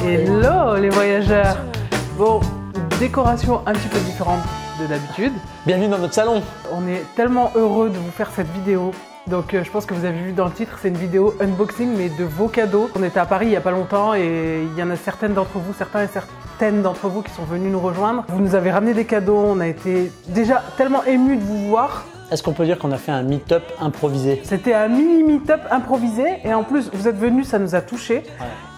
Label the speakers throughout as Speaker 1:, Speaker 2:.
Speaker 1: Hello les voyageurs. Bon, décoration un petit peu différente de d'habitude.
Speaker 2: Bienvenue dans notre salon.
Speaker 1: On est tellement heureux de vous faire cette vidéo. Donc je pense que vous avez vu dans le titre, c'est une vidéo unboxing mais de vos cadeaux. On était à Paris il n'y a pas longtemps et il y en a certains et certaines d'entre vous qui sont venus nous rejoindre. Vous nous avez ramené des cadeaux, on a été déjà tellement émus de vous voir.
Speaker 2: Est-ce qu'on peut dire qu'on a fait un meet-up improvisé?
Speaker 1: C'était un mini meet-up improvisé et en plus vous êtes venus, ça nous a touchés.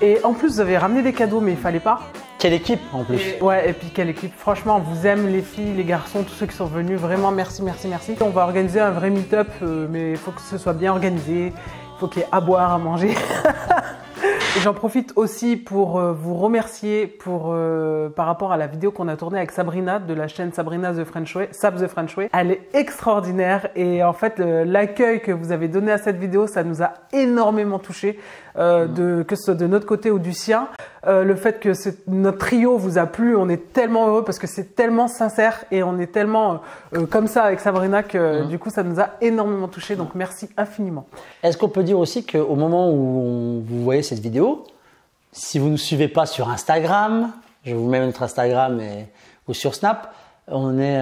Speaker 1: Ouais. Et en plus vous avez ramené des cadeaux mais il fallait pas.
Speaker 2: Quelle équipe en plus.
Speaker 1: Et puis quelle équipe. Franchement, on vous aime les filles, les garçons, tous ceux qui sont venus. Vraiment merci, merci, merci. On va organiser un vrai meet-up mais il faut que ce soit bien organisé. Il faut qu'il y ait à boire, à manger. Et j'en profite aussi pour vous remercier par rapport à la vidéo qu'on a tournée avec Sabrina de la chaîne Sabrina The French Way, Sab The French Way. Elle est extraordinaire et en fait l'accueil que vous avez donné à cette vidéo, ça nous a énormément touchés, que ce soit de notre côté ou du sien. Le fait que notre trio vous a plu, on est tellement heureux parce que c'est tellement sincère et on est tellement comme ça avec Sabrina que du coup ça nous a énormément touchés. Donc merci infiniment.
Speaker 2: Est-ce qu'on peut dire aussi qu'au moment où vous voyez cette vidéo, si vous ne nous suivez pas sur Instagram, je vous mets notre Instagram ou sur Snap, on est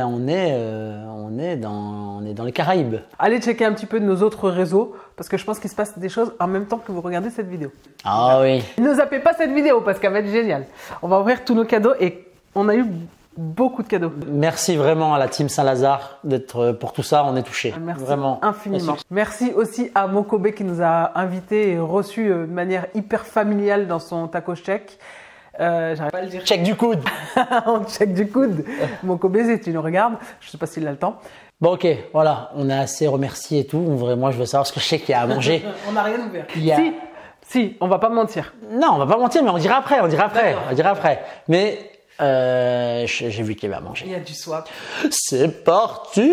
Speaker 2: dans les Caraïbes.
Speaker 1: Allez checker un petit peu de nos autres réseaux parce que je pense qu'il se passe des choses en même temps que vous regardez cette vidéo.
Speaker 2: Ah oui.
Speaker 1: Ne zappez pas cette vidéo parce qu'elle va être géniale. On va ouvrir tous nos cadeaux et on a eu beaucoup de cadeaux.
Speaker 2: Merci vraiment à la team Saint-Lazare d'être pour tout ça, on est touchés.
Speaker 1: Merci
Speaker 2: vraiment
Speaker 1: infiniment. Merci aussi à Mokobe qui nous a invités et reçus de manière hyper familiale dans son taco check. J'arrive pas à le dire.
Speaker 2: Check du coude.
Speaker 1: On check du coude. Mokobe, si tu nous regardes, je sais pas s'il a le temps.
Speaker 2: Bon ok, voilà, on a assez remercié et tout. Moi je veux savoir ce que je sais qu'il y a à manger.
Speaker 1: On n'a rien ouvert. Si, on va pas mentir.
Speaker 2: Non, on va pas mentir, mais on dira après, Mais j'ai vu qu'il y avait à manger.
Speaker 1: Il y a du swap.
Speaker 2: C'est parti.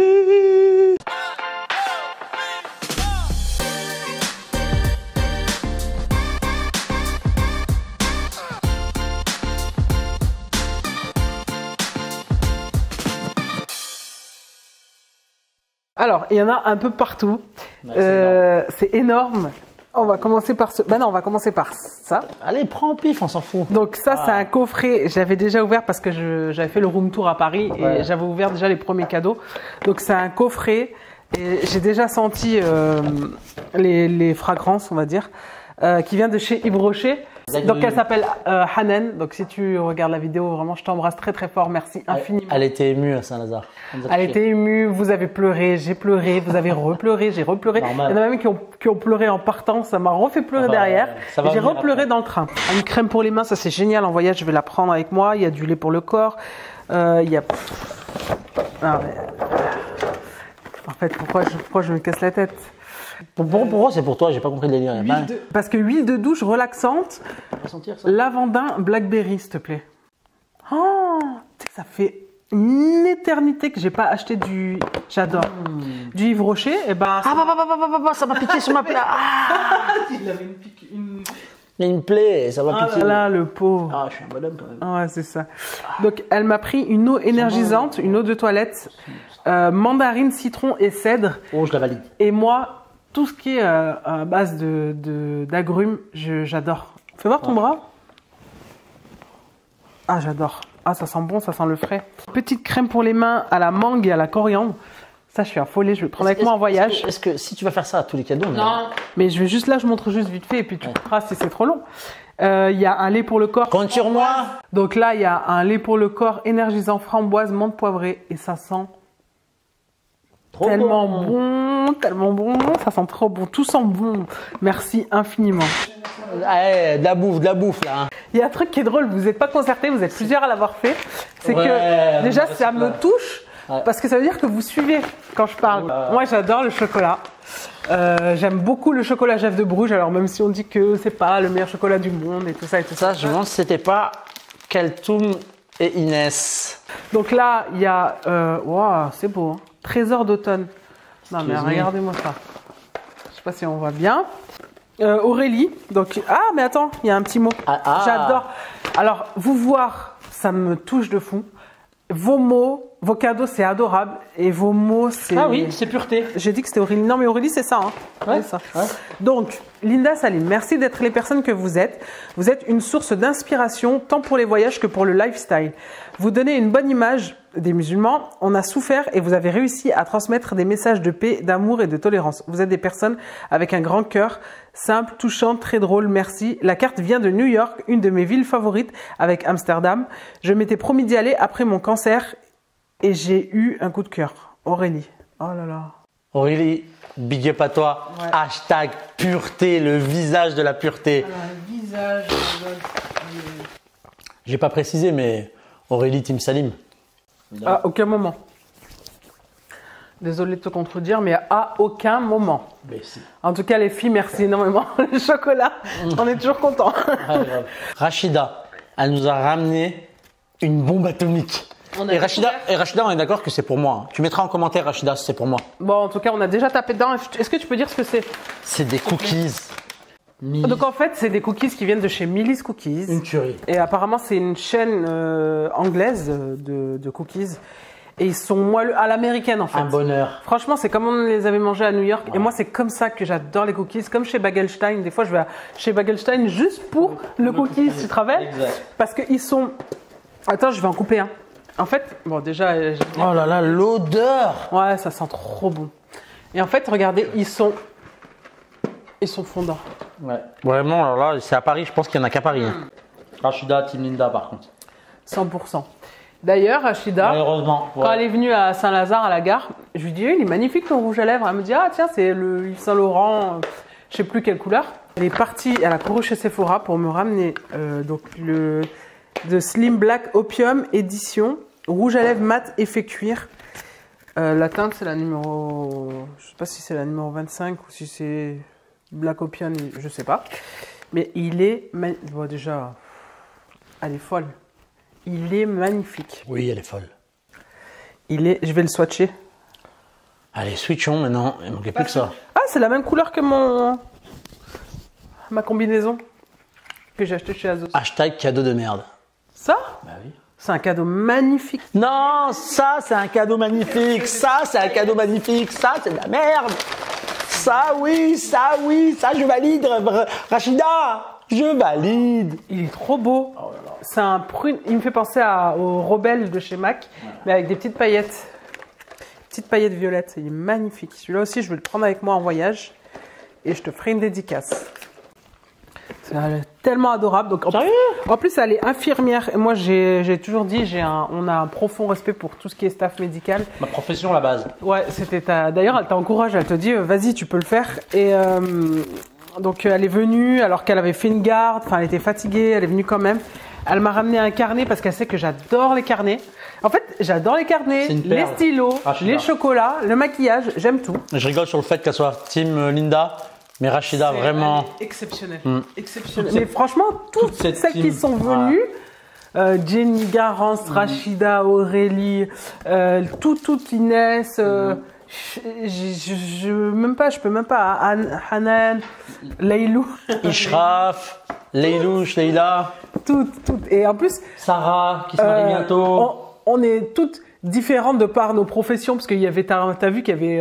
Speaker 1: Alors, il y en a un peu partout. C'est énorme. On va commencer par on va commencer par ça.
Speaker 2: Allez, prends au pif, on s'en fout.
Speaker 1: Donc ça, c'est un coffret. J'avais déjà ouvert parce que j'avais fait le room tour à Paris et j'avais ouvert déjà les premiers cadeaux. Donc c'est un coffret et j'ai déjà senti les fragrances, on va dire, qui vient de chez Yves Rocher. Donc elle s'appelle Hanan. Donc si tu regardes la vidéo, vraiment, je t'embrasse très très fort. Merci infiniment.
Speaker 2: Elle était émue à Saint-Lazare.
Speaker 1: Elle était émue. Vous avez pleuré, j'ai pleuré, vous avez repleuré, j'ai repleuré.
Speaker 2: Normal.
Speaker 1: Il y en a même qui ont pleuré en partant. Ça m'a refait pleurer derrière. J'ai repleuré dans le train. Une crème pour les mains, ça c'est génial. En voyage, je vais la prendre avec moi. Il y a du lait pour le corps. Il y a. En fait, pourquoi je me casse la tête?
Speaker 2: Pourquoi c'est pour toi? J'ai pas compris le délire.
Speaker 1: Parce que huile de douche relaxante, lavandin, blackberry, s'il te plaît. Oh, tu sais que ça fait une éternité que j'ai pas acheté du. J'adore. Du Yves Rocher. Et ben.
Speaker 2: Ça m'a piqué sur ma plaie.
Speaker 1: Il avait une
Speaker 2: Il me plaît, ça va piquer.
Speaker 1: Ah là, le pot.
Speaker 2: Ah, je suis un bonhomme quand même.
Speaker 1: Ouais, c'est ça. Donc, elle m'a pris une eau énergisante, une eau de toilette, mandarine, citron et cèdre.
Speaker 2: Oh, je la valide.
Speaker 1: Et moi, tout ce qui est à base d'agrumes, j'adore. Fais voir ton bras. Ah, j'adore. Ah, ça sent bon, ça sent le frais. Petite crème pour les mains à la mangue et à la coriandre. Ça, je suis affolée, je vais le prendre avec moi en voyage.
Speaker 2: Est-ce que si tu vas faire ça à tous les cadeaux?
Speaker 1: Non, mais je vais juste là, je montre juste vite fait et puis tu couperas si c'est trop long. Il y a un lait pour le corps.
Speaker 2: Compte sur moi.
Speaker 1: Donc là, il y a un lait pour le corps énergisant framboise, menthe poivrée et ça sent tellement bon, ça sent trop bon, tout sent bon. Merci infiniment.
Speaker 2: Allez, de la bouffe là.
Speaker 1: Il y a un truc qui est drôle, vous n'êtes pas concertés, vous êtes plusieurs à l'avoir fait. C'est que déjà ça me touche parce que ça veut dire que vous suivez quand je parle. Moi j'adore le chocolat. J'aime beaucoup le chocolat Jeff de Bruges, alors même si on dit que c'est pas le meilleur chocolat du monde et tout ça et tout ça.
Speaker 2: Je me demande si c'était pas Kaltoum et Inès.
Speaker 1: Donc là, il y a wow, c'est beau, hein. Trésor d'automne. Non mais regardez-moi ça. Je sais pas si on voit bien. Aurélie. Donc mais attends, il y a un petit mot. J'adore. Alors vous voir, ça me touche de fou. Vos mots, Vos cadeaux, c'est adorable. Et vos mots, c'est...
Speaker 2: Ah oui, c'est pureté.
Speaker 1: J'ai dit que c'était Aurélie. Non, mais Aurélie, c'est ça. Hein.
Speaker 2: Ouais.
Speaker 1: C'est ça.
Speaker 2: Ouais.
Speaker 1: Donc, Linda Salim, merci d'être les personnes que vous êtes. Vous êtes une source d'inspiration, tant pour les voyages que pour le lifestyle. Vous donnez une bonne image des musulmans. On a souffert et vous avez réussi à transmettre des messages de paix, d'amour et de tolérance. Vous êtes des personnes avec un grand cœur, simple, touchant, très drôle. Merci. La carte vient de New York, une de mes villes favorites avec Amsterdam. Je m'étais promis d'y aller après mon cancer et j'ai eu un coup de cœur. Aurélie. Oh là là.
Speaker 2: Aurélie, big up à toi.
Speaker 1: Ouais.
Speaker 2: Hashtag pureté, le visage de la pureté.
Speaker 1: Un visage.
Speaker 2: J'ai pas précisé, mais Aurélie Tim Salim.
Speaker 1: À aucun moment. Désolée de te contredire, mais à aucun moment.
Speaker 2: Mais si.
Speaker 1: En tout cas, les filles, merci énormément. Le chocolat, on est toujours contents.
Speaker 2: Ah, grave. Rachida, elle nous a ramené une bombe atomique. Et Rachida, on est d'accord que c'est pour moi. Hein. Tu mettras en commentaire, Rachida, si c'est pour moi.
Speaker 1: Bon, en tout cas, on a déjà tapé dedans. Est-ce que tu peux dire ce que c'est?
Speaker 2: C'est des cookies.
Speaker 1: Donc en fait, c'est des cookies qui viennent de chez Millie's Cookies.
Speaker 2: Une tuerie.
Speaker 1: Et apparemment, c'est une chaîne anglaise de cookies. Et ils sont moelleux à l'américaine en fait.
Speaker 2: Un bonheur.
Speaker 1: Franchement, c'est comme on les avait mangés à New York. Ouais. Et moi, c'est comme ça que j'adore les cookies. Comme chez Bagelstein. Des fois, je vais chez Bagelstein juste pour le cookie, tu te rappelles?
Speaker 2: Exact.
Speaker 1: Parce qu'ils sont... Attends, je vais en couper un. En fait, bon déjà...
Speaker 2: Oh là là, l'odeur!
Speaker 1: Ouais, ça sent trop bon. Et en fait, regardez, ils sont fondants.
Speaker 2: Ouais. Vraiment, alors là, c'est à Paris, je pense qu'il n'y en a qu'à Paris. Hein. Rachida, Team Linda, par contre.
Speaker 1: 100%. D'ailleurs, Rachida,
Speaker 2: malheureusement,
Speaker 1: quand elle est venue à Saint-Lazare, à la gare, je lui dis, il est magnifique ton rouge à lèvres. Elle me dit, ah tiens, c'est le Yves Saint Laurent, je sais plus quelle couleur. Elle est partie, elle a couru chez Sephora pour me ramener donc le de Slim Black Opium édition, rouge à lèvres mat effet cuir. La teinte, c'est la numéro, je sais pas si c'est la numéro 25 ou si c'est Black Opium, je sais pas. Mais il est, bon, déjà, elle est folle. Il est magnifique.
Speaker 2: Oui, elle est folle.
Speaker 1: Je vais le swatcher.
Speaker 2: Allez, switchons maintenant. Il ne manquait plus que ça.
Speaker 1: Ah, c'est la même couleur que ma combinaison que j'ai acheté chez Azos.
Speaker 2: Hashtag cadeau de merde.
Speaker 1: Ça?
Speaker 2: Bah oui.
Speaker 1: C'est un cadeau magnifique.
Speaker 2: Non, ça c'est un cadeau magnifique. Ça c'est un cadeau magnifique. Ça c'est de la merde. Ça oui, ça je valide. Rachida, je valide.
Speaker 1: Il est trop beau. Oh là là. C'est un prune. Il me fait penser au Rebelle de chez MAC, mais avec des petites paillettes. Petites paillettes violettes. Il est magnifique. Celui-là aussi, je vais le prendre avec moi en voyage et je te ferai une dédicace. C'est tellement adorable. Donc, en plus, elle est infirmière. Et moi, j'ai toujours dit, on a un profond respect pour tout ce qui est staff médical.
Speaker 2: Ma profession à la base.
Speaker 1: Ouais, d'ailleurs, elle t'encourage, elle te dit, vas-y, tu peux le faire. Et donc, elle est venue alors qu'elle avait fait une garde. Enfin, elle était fatiguée. Elle est venue quand même. Elle m'a ramené un carnet parce qu'elle sait que j'adore les carnets. En fait, j'adore les carnets, les stylos, les chocolats, le maquillage. J'aime tout.
Speaker 2: Je rigole sur le fait qu'elle soit team Linda. Mais Rachida, vraiment...
Speaker 1: Exceptionnelle. Exceptionnelle. Mais franchement, toutes celles qui sont venues, Jenny, Garance, Rachida, Aurélie, toute Inès, je peux même pas, Hanan, Leilou.
Speaker 2: Ishraf, Leilouche, Leila.
Speaker 1: Toutes. Et en plus...
Speaker 2: Sarah, qui se marie bientôt.
Speaker 1: On est toutes... différentes de par nos professions, parce qu'il y avait, t'as vu qu'il y avait,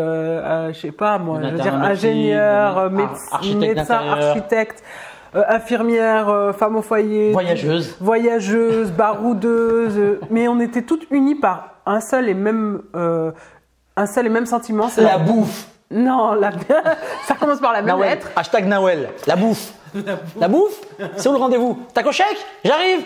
Speaker 1: je sais pas moi, je veux dire ingénieur, médecin, architecte, infirmière, femme au foyer, voyageuse, baroudeuse, mais on était toutes unies par un seul et même sentiment.
Speaker 2: C'est la bouffe.
Speaker 1: Non, ça commence par la même lettre.
Speaker 2: Hashtag Nawel, la bouffe. La bouffe, c'est où le rendez-vous? Tac au chèque? J'arrive.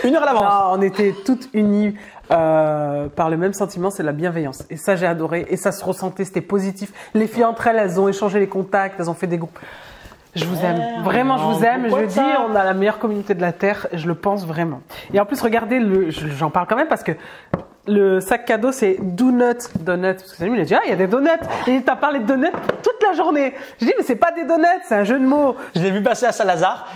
Speaker 2: 1 heure à l'avance.
Speaker 1: Non, on était toutes unies par le même sentiment, c'est la bienveillance. Et ça, j'ai adoré. Et ça se ressentait, c'était positif. Les filles entre elles ont échangé les contacts, elles ont fait des groupes. Je vous aime. Vraiment, je vous aime. Je dis, on a la meilleure communauté de la Terre. Je le pense vraiment. Et en plus, regardez, j'en parle quand même parce que le sac cadeau, c'est Donut. Parce que Samuel, il a dit, il y a des donuts. Et t'as parlé de donuts toute la journée. Je dis, mais c'est pas des donuts, c'est un jeu de mots.
Speaker 2: Je l'ai vu passer à Saint-Lazare.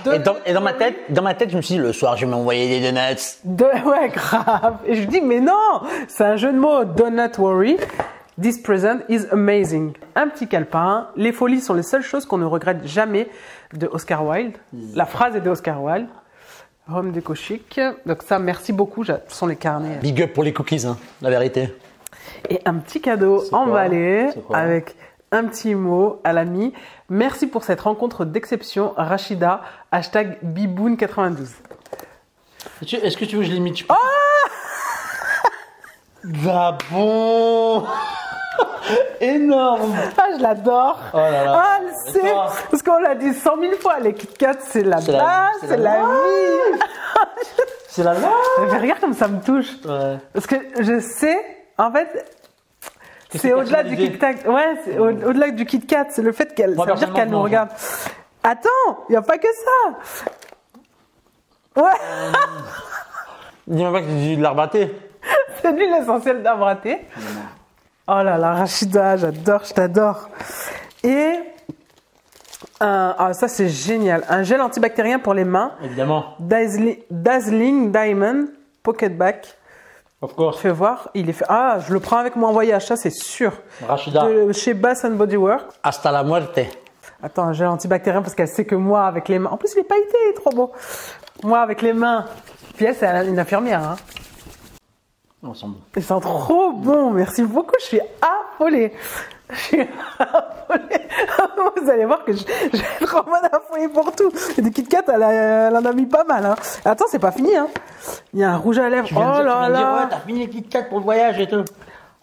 Speaker 2: Et dans ma tête, je me suis dit, le soir, je vais m'envoyer des donuts.
Speaker 1: Ouais, grave. Et je dis, mais non, c'est un jeu de mots. Donut worry. This present is amazing. Un petit calepin. Les folies sont les seules choses qu'on ne regrette jamais de Oscar Wilde. La phrase est de Oscar Wilde. Home Déco Chic. Donc ça, merci beaucoup. Ce sont les carnets.
Speaker 2: Big up pour les cookies, hein, la vérité.
Speaker 1: Et un petit cadeau emballé avec un petit mot à l'ami. Merci pour cette rencontre d'exception, Rachida. #Biboun92.
Speaker 2: Est-ce que tu veux que je l'imite? Oh bah bon. Énorme.
Speaker 1: Ah, je l'adore.
Speaker 2: Oh là là.
Speaker 1: Ah, elle sait. Parce qu'on l'a dit 100 000 fois, les Kit Kat, c'est la base, c'est la vie.
Speaker 2: C'est la base.
Speaker 1: Mais regarde comme ça me touche.
Speaker 2: Ouais.
Speaker 1: Parce que je sais, en fait, c'est au-delà du Kit Kat. Ouais, c'est au-delà du Kit Kat. C'est le fait qu'elle, ça veut dire qu'elle nous regarde. Attends, il n'y a pas que ça. Ouais.
Speaker 2: Dis-moi pas que c'est de l'arbre à thé.
Speaker 1: C'est l'huile essentielle d'arbre à thé. Oh là là, Rachida, j'adore, je t'adore. Et ça c'est génial, un gel antibactérien pour les mains.
Speaker 2: Évidemment.
Speaker 1: Dazzling Diamond Pocket Back.
Speaker 2: Of course.
Speaker 1: Fais voir, il est fait. Ah, je le prends avec moi en voyage, ça c'est sûr.
Speaker 2: Rachida.
Speaker 1: Chez Bath and Body Works.
Speaker 2: Hasta la muerte.
Speaker 1: Attends, un gel antibactérien parce qu'elle sait que moi avec les mains. En plus, il est pailleté, il est trop beau. Moi avec les mains. Puis elle, c'est une infirmière. Hein.
Speaker 2: On sent bon.
Speaker 1: Ils sont trop bons, merci beaucoup, je suis affolée. Je suis affolée. Vous allez voir que je vais être en mode affolée pour tout. Et des Kit Kat, elle en a mis pas mal. Hein. Attends, c'est pas fini. Hein. Il y a un rouge à lèvres.
Speaker 2: Tu viens de dire, ouais, t'as fini les Kit Kat pour le voyage et tout.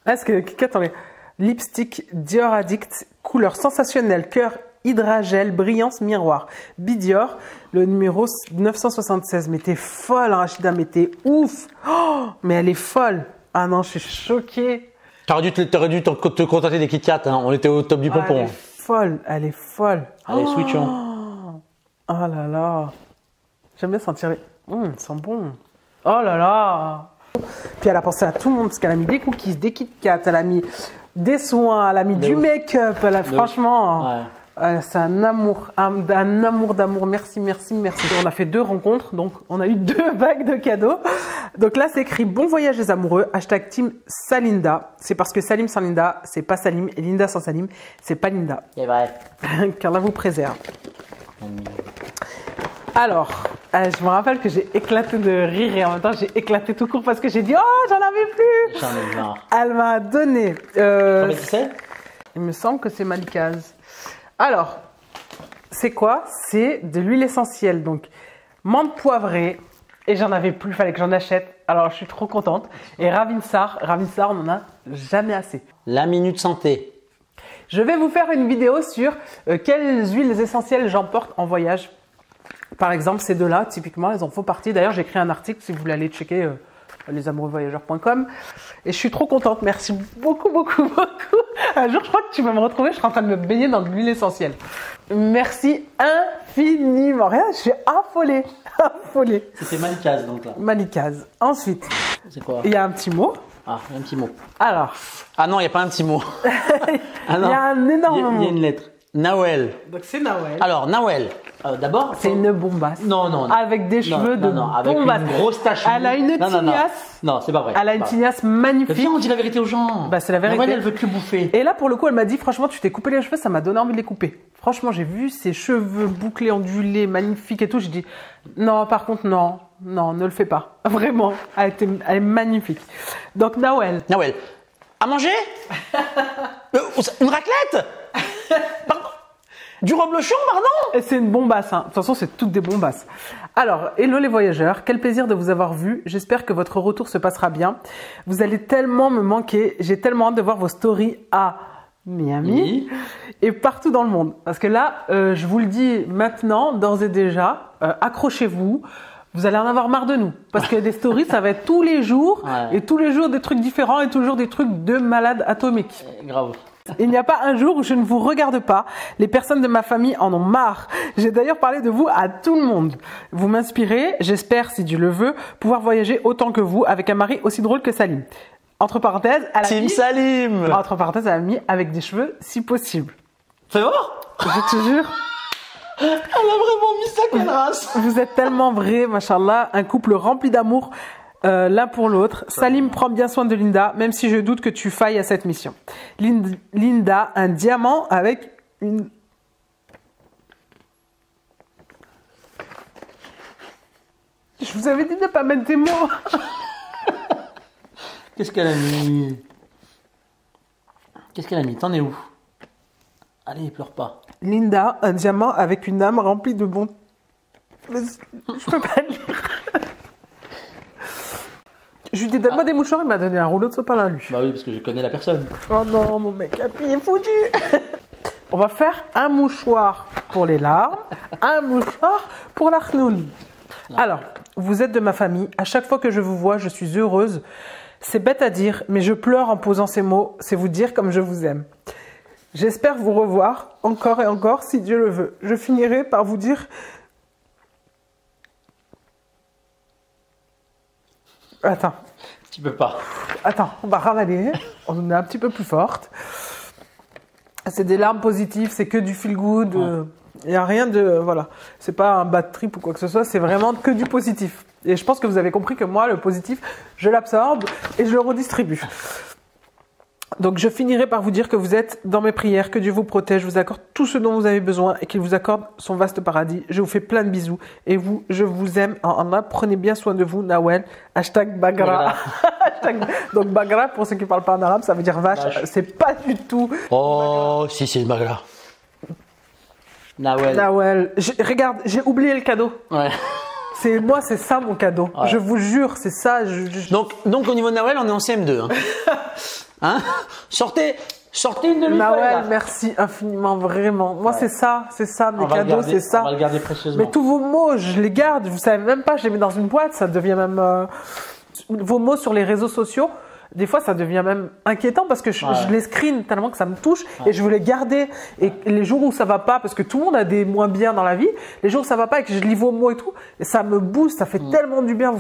Speaker 1: Est-ce que Kit Kat, attendez. Lipstick Dior Addict, couleur sensationnelle, cœur hydragel, brillance miroir. Bidior, le numéro 976. Mais t'es folle, Rachida, mais t'es ouf. Oh, mais elle est folle. Ah non, je suis choquée.
Speaker 2: T'aurais dû te contenter des Kit Kat, hein. On était au top du pompon.
Speaker 1: Elle est folle, elle est folle.
Speaker 2: Allez, switchons.
Speaker 1: Oh là là. J'aime bien sentir les... ils sont bons. Oh là là. Puis elle a pensé à tout le monde parce qu'elle a mis des cookies, des Kit Kat, elle a mis des soins, elle a mis du make-up. Franchement... Ouais. C'est un amour d'amour. Merci. On a fait 2 rencontres, donc on a eu 2 vagues de cadeaux. Donc là, c'est écrit bon voyage les amoureux, #team Salinda. C'est parce que Salim sans Linda, c'est pas Salim, et Linda sans Salim, c'est pas Linda.
Speaker 2: C'est vrai.
Speaker 1: Qu'Allah vous préserve. Alors, je me rappelle que j'ai éclaté de rire et en même temps j'ai éclaté tout court parce que j'ai dit oh j'en avais plus.
Speaker 2: J'en ai marre.
Speaker 1: Elle m'a donné.
Speaker 2: Qui c'est ?
Speaker 1: Il me semble que c'est Malikaz. Alors, c'est quoi? C'est de l'huile essentielle, donc menthe poivrée, et j'en avais plus, il fallait que j'en achète, alors je suis trop contente. Et Ravinsar, on n'en a jamais assez.
Speaker 2: La minute santé.
Speaker 1: Je vais vous faire une vidéo sur quelles huiles essentielles j'emporte en voyage. Par exemple, ces deux-là, typiquement, elles en font partie. D'ailleurs, j'ai écrit un article, si vous voulez aller checker, lesamoureuxvoyageurs.com. Et je suis trop contente, merci beaucoup. Un jour, je crois que tu vas me retrouver, je serai en train de me baigner dans de l'huile essentielle. Merci infiniment. Regarde, je suis affolée.
Speaker 2: C'était Malikaz, donc là.
Speaker 1: Malikaz. Ensuite,
Speaker 2: c'est quoi?
Speaker 1: Il y a un petit mot.
Speaker 2: Ah, un petit mot.
Speaker 1: Alors.
Speaker 2: Ah non, il n'y a pas un petit mot.
Speaker 1: Ah non. Il y a un énorme mot.
Speaker 2: Il y a une lettre. Nawel.
Speaker 1: Donc c'est Nawel.
Speaker 2: Alors, Nawel. D'abord.
Speaker 1: C'est une bombasse.
Speaker 2: Non.
Speaker 1: Avec des cheveux de
Speaker 2: avec
Speaker 1: bombasse.
Speaker 2: Une grosse tache.
Speaker 1: Elle a une tignasse.
Speaker 2: Non, c'est pas vrai.
Speaker 1: Elle a une tignasse magnifique.
Speaker 2: Viens, on dit la vérité aux gens.
Speaker 1: Bah, c'est la vérité.
Speaker 2: Nawel, elle veut que bouffer.
Speaker 1: Et là, pour le coup, elle m'a dit, franchement, tu t'es coupé les cheveux, ça m'a donné envie de les couper. Franchement, j'ai vu ses cheveux bouclés, ondulés, magnifiques et tout. J'ai dit, non, par contre, non, ne le fais pas. Vraiment. Elle est magnifique. Donc, Nawel.
Speaker 2: À manger? Une raclette? Pardon? Du reblochon, pardon?
Speaker 1: Et c'est une bombasse, hein. De toute façon, c'est toutes des bombasses. Alors, hello les voyageurs, quel plaisir de vous avoir vu. J'espère que votre retour se passera bien. Vous allez tellement me manquer. J'ai tellement hâte de voir vos stories à Miami et partout dans le monde. Parce que là, je vous le dis maintenant, d'ores et déjà, accrochez-vous. Vous allez en avoir marre de nous. Parce que des stories, ça va être tous les jours. Ouais. Et tous les jours des trucs différents et toujours des trucs de malades atomiques.
Speaker 2: Grave.
Speaker 1: Il n'y a pas un jour où je ne vous regarde pas. Les personnes de ma famille en ont marre. J'ai d'ailleurs parlé de vous à tout le monde. Vous m'inspirez. J'espère, si Dieu le veut, pouvoir voyager autant que vous avec un mari aussi drôle que Salim. Entre parenthèses,
Speaker 2: Team Salim.
Speaker 1: Entre parenthèses, elle a mis avec des cheveux si possible.
Speaker 2: C'est bon?
Speaker 1: Je te jure.
Speaker 2: Elle a vraiment mis ça, quelle race.
Speaker 1: Vous êtes tellement vrai, machallah. Un couple rempli d'amour. L'un pour l'autre. Salim prend bien soin de Linda, même si je doute que tu failles à cette mission. Linda, un diamant avec une... Je vous avais dit de ne pas mettre des mots.
Speaker 2: Qu'est-ce qu'elle a mis? Qu'est-ce qu'elle a mis? T'en es où? Allez, pleure pas.
Speaker 1: Linda, un diamant avec une âme remplie de bon... Je peux pas le lire. Je lui dis donne-moi des mouchoirs, il m'a donné un rouleau de sopalin lui.
Speaker 2: Bah oui, parce que je connais la personne.
Speaker 1: Oh non, mon mec, il est foutu. On va faire un mouchoir pour les larmes, un mouchoir pour la khnoun. Alors, vous êtes de ma famille. À chaque fois que je vous vois, je suis heureuse. C'est bête à dire, mais je pleure en posant ces mots. C'est vous dire comme je vous aime. J'espère vous revoir encore et encore si Dieu le veut. Je finirai par vous dire... Attends.
Speaker 2: Tu peux pas.
Speaker 1: Attends, on va ravaler. On est un petit peu plus forte. C'est des larmes positives, c'est que du feel good. Il n'y a rien de... Voilà. C'est pas un bad trip ou quoi que ce soit, c'est vraiment que du positif. Et je pense que vous avez compris que moi, le positif, je l'absorbe et je le redistribue. Donc je finirai par vous dire que vous êtes dans mes prières, que Dieu vous protège, vous accorde tout ce dont vous avez besoin et qu'il vous accorde son vaste paradis. Je vous fais plein de bisous et vous, je vous aime. Prenez bien soin de vous, Nawel. Hashtag Bagra. Donc Bagra, pour ceux qui ne parlent pas en arabe, ça veut dire vache. C'est pas du tout.
Speaker 2: Oh, si, c'est une Bagra.
Speaker 1: Nawel. Regarde, j'ai oublié le cadeau.
Speaker 2: Ouais.
Speaker 1: Moi, c'est ça mon cadeau. Ouais. Je vous jure, c'est ça.
Speaker 2: Donc au niveau de Nawel, on est en CM2. Hein. Hein? Sortez une de
Speaker 1: Nawel, merci infiniment, vraiment. Moi, ouais. c'est ça, mes cadeaux, c'est ça.
Speaker 2: On va le garder précieusement.
Speaker 1: Mais tous vos mots, je les garde, vous savez même pas, je les mets dans une boîte, ça devient même... vos mots sur les réseaux sociaux, des fois, ça devient même inquiétant parce que je les screen tellement que ça me touche et je veux les garder. Et les jours où ça va pas, parce que tout le monde a des moins bien dans la vie, les jours où ça va pas et que je lis vos mots et tout, et ça me booste, ça fait tellement du bien,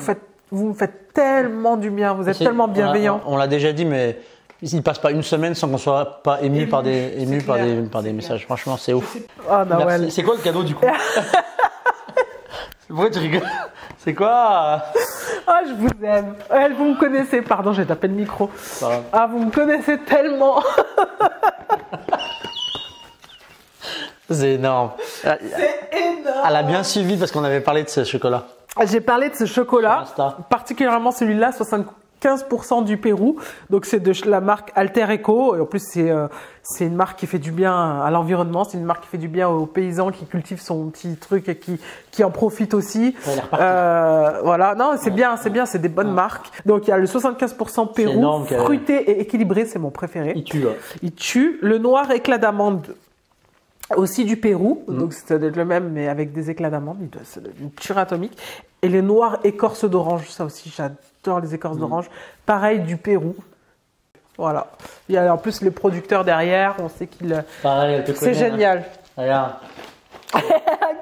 Speaker 1: vous me faites tellement du bien, vous êtes tellement bienveillant.
Speaker 2: On l'a déjà dit, mais... Il ne passe pas une semaine sans qu'on soit pas ému par des messages. Franchement, c'est ouf.
Speaker 1: Oh, Nawel.
Speaker 2: C'est quoi le cadeau du coup? Pourquoi tu rigoles? C'est quoi?
Speaker 1: Oh, je vous aime. Vous me connaissez. Pardon, j'ai tapé le micro. Ah, vous me connaissez tellement.
Speaker 2: C'est énorme.
Speaker 1: C'est énorme.
Speaker 2: Elle a bien suivi parce qu'on avait parlé de ce chocolat.
Speaker 1: J'ai parlé de ce chocolat, particulièrement celui-là, 75% du Pérou. Donc c'est de la marque Alter Eco. Et en plus c'est une marque qui fait du bien à l'environnement. C'est une marque qui fait du bien aux paysans qui cultivent son petit truc et qui en profitent aussi. Voilà, non c'est bien, c'est des bonnes marques. Donc il y a le 75% Pérou, énorme, fruité et équilibré, c'est mon préféré. Il tue. Le noir éclat d'amande. Aussi du Pérou, donc c'est le même mais avec des éclats d'amande, c'est une tuerie atomique. Et les noirs écorces d'orange, ça aussi j'adore les écorces d'orange. Pareil du Pérou. Voilà. Il y a en plus les producteurs derrière, on sait qu'ils...
Speaker 2: Pareil,
Speaker 1: c'est génial.
Speaker 2: Hein. Regarde.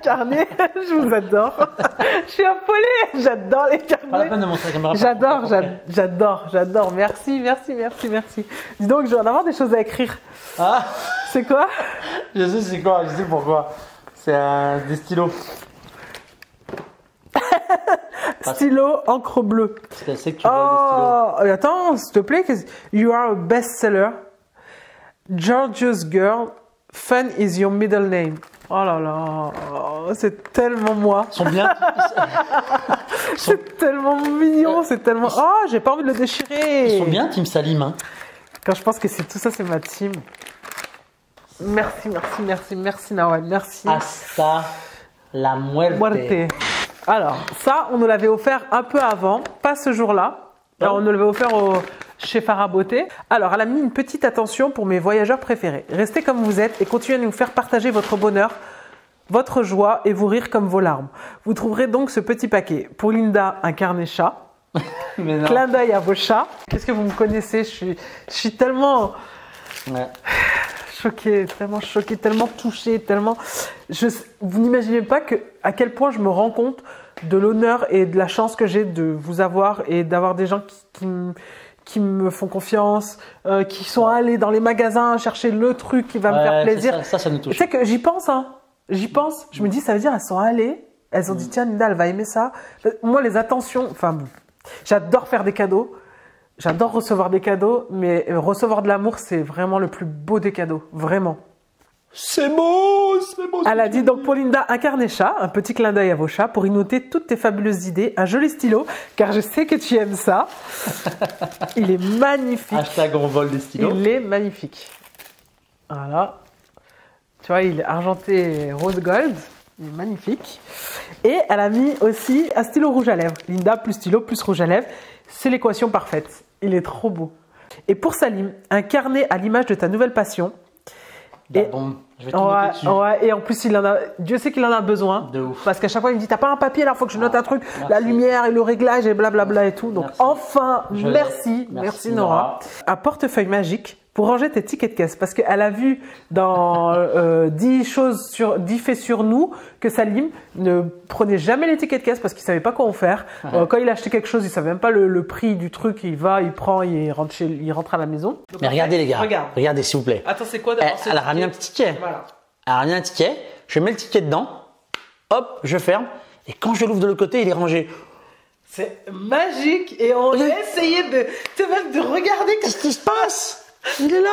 Speaker 1: Carnet, je vous adore. Je suis affolée, j'adore les carnets.
Speaker 2: Pas la peine de montrer la caméra.
Speaker 1: J'adore. Merci. Dis donc, je vais en avoir des choses à écrire.
Speaker 2: Ah.
Speaker 1: C'est quoi?
Speaker 2: Je sais c'est quoi, je sais pourquoi. C'est des stylos.
Speaker 1: Stylo, encre bleue.
Speaker 2: Parce qu'elle sait que tu veux des stylos.
Speaker 1: Attends, s'il te plaît. You are a bestseller. Georgia's girl. Fun is your middle name. Oh là là, c'est tellement moi.
Speaker 2: Ils sont bien.
Speaker 1: C'est tellement mignon, c'est tellement... Oh, j'ai pas envie de le déchirer.
Speaker 2: Ils sont bien, Team Salim. Hein.
Speaker 1: Quand je pense que tout ça, c'est ma team. Merci, Nawel, merci.
Speaker 2: Hasta la muerte.
Speaker 1: Alors, ça, on nous l'avait offert un peu avant, pas ce jour-là. Alors, on nous l'avait offert chez Farah Beauté. Alors, elle a mis une petite attention pour mes voyageurs préférés. Restez comme vous êtes et continuez à nous faire partager votre bonheur, votre joie et vous rire comme vos larmes. Vous trouverez donc ce petit paquet. Pour Linda, un carnet chat. Clin d'œil à vos chats. Qu'est-ce que vous me connaissez? Je suis tellement...
Speaker 2: Ouais.
Speaker 1: Choquée, tellement touchée, tellement... Vous n'imaginez pas à quel point je me rends compte de l'honneur et de la chance que j'ai de vous avoir et d'avoir des gens qui me font confiance, qui sont allés dans les magasins chercher le truc qui va me faire plaisir.
Speaker 2: Ça nous touche.
Speaker 1: Tu sais que j'y pense, hein. J'y pense. Je me dis, ça veut dire elles sont allées, elles ont dit tiens, Linda, elle va aimer ça. Moi, les attentions, enfin, j'adore faire des cadeaux. J'adore recevoir des cadeaux, mais recevoir de l'amour, c'est vraiment le plus beau des cadeaux. Vraiment.
Speaker 2: C'est beau,
Speaker 1: Elle a dit donc pour Linda, un carnet chat, un petit clin d'œil à vos chats pour y noter toutes tes fabuleuses idées, un joli stylo, car je sais que tu aimes ça. Il est magnifique.
Speaker 2: Hashtag on vole des stylos.
Speaker 1: Il est magnifique. Voilà. Tu vois, il est argenté rose gold. Il est magnifique. Et elle a mis aussi un stylo rouge à lèvres. Linda plus stylo plus rouge à lèvres. C'est l'équation parfaite. Il est trop beau. Et pour Salim, un carnet à l'image de ta nouvelle passion.
Speaker 2: Bah,
Speaker 1: Et,
Speaker 2: bon, je vais tout noter dessus.
Speaker 1: et en plus, il en a, Dieu sait qu'il en a besoin.
Speaker 2: De ouf.
Speaker 1: Parce qu'à chaque fois, il me dit, t'as pas un papier là, il faut que je note un truc.
Speaker 2: Merci.
Speaker 1: La lumière et le réglage et blablabla et tout. Donc
Speaker 2: Merci.
Speaker 1: enfin,
Speaker 2: Je
Speaker 1: merci.
Speaker 2: l'ai.
Speaker 1: Merci Nora. Un portefeuille magique pour ranger tes tickets de caisse. Parce qu'elle a vu dans 10 faits sur nous que Salim ne prenait jamais les tickets de caisse parce qu'il savait pas quoi en faire. Quand il achetait quelque chose, il savait même pas le prix du truc. Il va, il prend, il rentre à la maison. Donc,
Speaker 2: Mais regardez les gars,
Speaker 1: Regarde.
Speaker 2: regardez s'il vous plaît.
Speaker 1: Attends, c'est quoi
Speaker 2: Elle,
Speaker 1: d'abord
Speaker 2: elle a ramené un petit ticket.
Speaker 1: Voilà.
Speaker 2: Elle a ramené un ticket, je mets le ticket dedans, hop, je ferme, et quand je l'ouvre de l'autre côté, il est rangé.
Speaker 1: C'est magique et on a essayé de regarder.
Speaker 2: Qu'est-ce qui se passe? Il est là.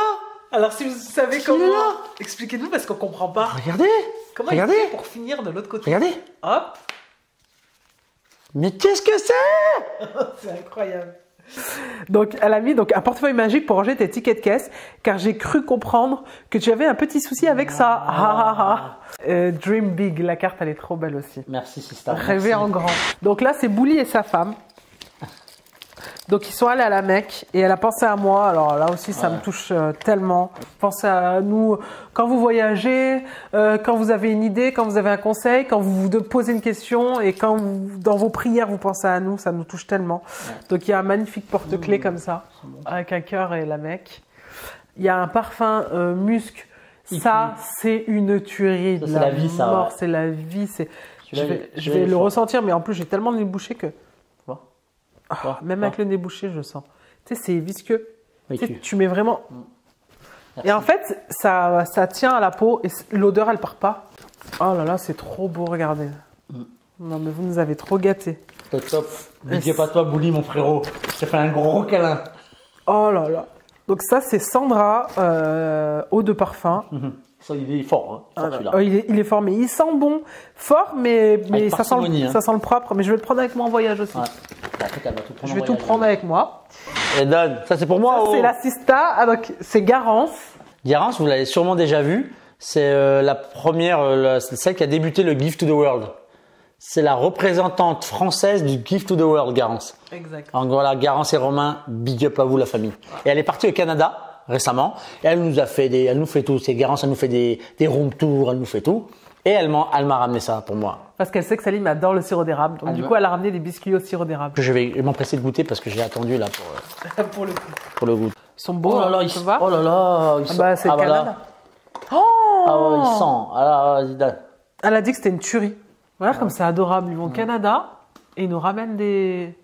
Speaker 1: Alors si vous savez
Speaker 2: est
Speaker 1: comment,
Speaker 2: là.
Speaker 1: expliquez-nous parce qu'on comprend pas.
Speaker 2: Regardez.
Speaker 1: Comment
Speaker 2: Regardez.
Speaker 1: il fait pour finir de l'autre côté?
Speaker 2: Regardez.
Speaker 1: Hop,
Speaker 2: Mais qu'est-ce que c'est?
Speaker 1: c'est incroyable. Donc elle a mis donc un portefeuille magique pour ranger tes tickets de caisse car j'ai cru comprendre que tu avais un petit souci avec ça. Dream big, la carte elle est trop belle aussi.
Speaker 2: Merci Sista.
Speaker 1: Rêver en grand. Donc là c'est Bouli et sa femme. Donc ils sont allés à la Mecque et elle a pensé à moi. Alors là aussi ça me touche tellement. Pensez à nous quand vous voyagez, quand vous avez une idée, quand vous avez un conseil, quand vous vous posez une question et quand dans vos prières vous pensez à nous, ça nous touche tellement. Donc il y a un magnifique porte-clés comme ça avec un cœur et la Mecque. Il y a un parfum musc. Ça c'est une tuerie de
Speaker 2: c'est la vie, ça,
Speaker 1: mort.
Speaker 2: ouais.
Speaker 1: C'est la vie. Je
Speaker 2: Je
Speaker 1: vais
Speaker 2: vais
Speaker 1: le
Speaker 2: fort.
Speaker 1: ressentir mais en plus j'ai tellement le nez bouché que. Même
Speaker 2: Bon.
Speaker 1: avec le nez bouché, je sens. Tu sais, c'est visqueux.
Speaker 2: Oui,
Speaker 1: Tu sais, tu mets vraiment. Et en fait, ça tient à la peau et l'odeur, elle part pas. Oh là là, c'est trop beau, regardez. Non, mais vous nous avez trop gâtés.
Speaker 2: Top, top. Big up à toi, Bouli, mon frérot. Je te fais un gros câlin.
Speaker 1: Oh là là. Donc, ça, c'est Sandra, eau de parfum.
Speaker 2: Ça, il est fort, hein. Fort, celui-là.
Speaker 1: Oh, il est fort, mais il sent bon. Fort, mais
Speaker 2: Avec
Speaker 1: ça
Speaker 2: parcimonie, hein.
Speaker 1: sent le propre. Mais je vais le prendre avec moi en voyage aussi.
Speaker 2: Ouais. Bah, écoute, elle va tout prendre
Speaker 1: Je
Speaker 2: en
Speaker 1: vais tout
Speaker 2: voyage.
Speaker 1: prendre avec moi.
Speaker 2: Et donne. Ça, c'est pour moi.
Speaker 1: Ça,
Speaker 2: oh.
Speaker 1: c'est la Sista. Ah, donc, c'est Garance.
Speaker 2: Garance, vous l'avez sûrement déjà vu. C'est la première, c'est celle qui a débuté le Gift to the World. C'est la représentante française du Gift to the World, Garance.
Speaker 1: Exact.
Speaker 2: Donc voilà, Garance et Romain, big up à vous la famille. Et elle est partie au Canada récemment. Et elle nous fait tout. C'est Garance, elle nous fait des room tours, elle nous fait tout. Et elle m'a ramené ça pour moi.
Speaker 1: Parce qu'elle sait que Salim adore le sirop d'érable. Donc, du coup, elle a ramené des biscuits au sirop d'érable.
Speaker 2: Je vais m'empresser de goûter parce que j'ai attendu là
Speaker 1: Pour le coup.
Speaker 2: pour le goût.
Speaker 1: Ils sont beaux.
Speaker 2: Oh là là,
Speaker 1: hein,
Speaker 2: il
Speaker 1: tu
Speaker 2: sent.
Speaker 1: vois.
Speaker 2: Oh là là, il
Speaker 1: Ah
Speaker 2: sent.
Speaker 1: bah, c'est le
Speaker 2: bah là.
Speaker 1: Canada. Oh
Speaker 2: Ah ouais, il sent. Ah là, là.
Speaker 1: Elle a dit que c'était une tuerie. Voilà, comme c'est adorable. Ils vont au Canada et ils nous ramènent des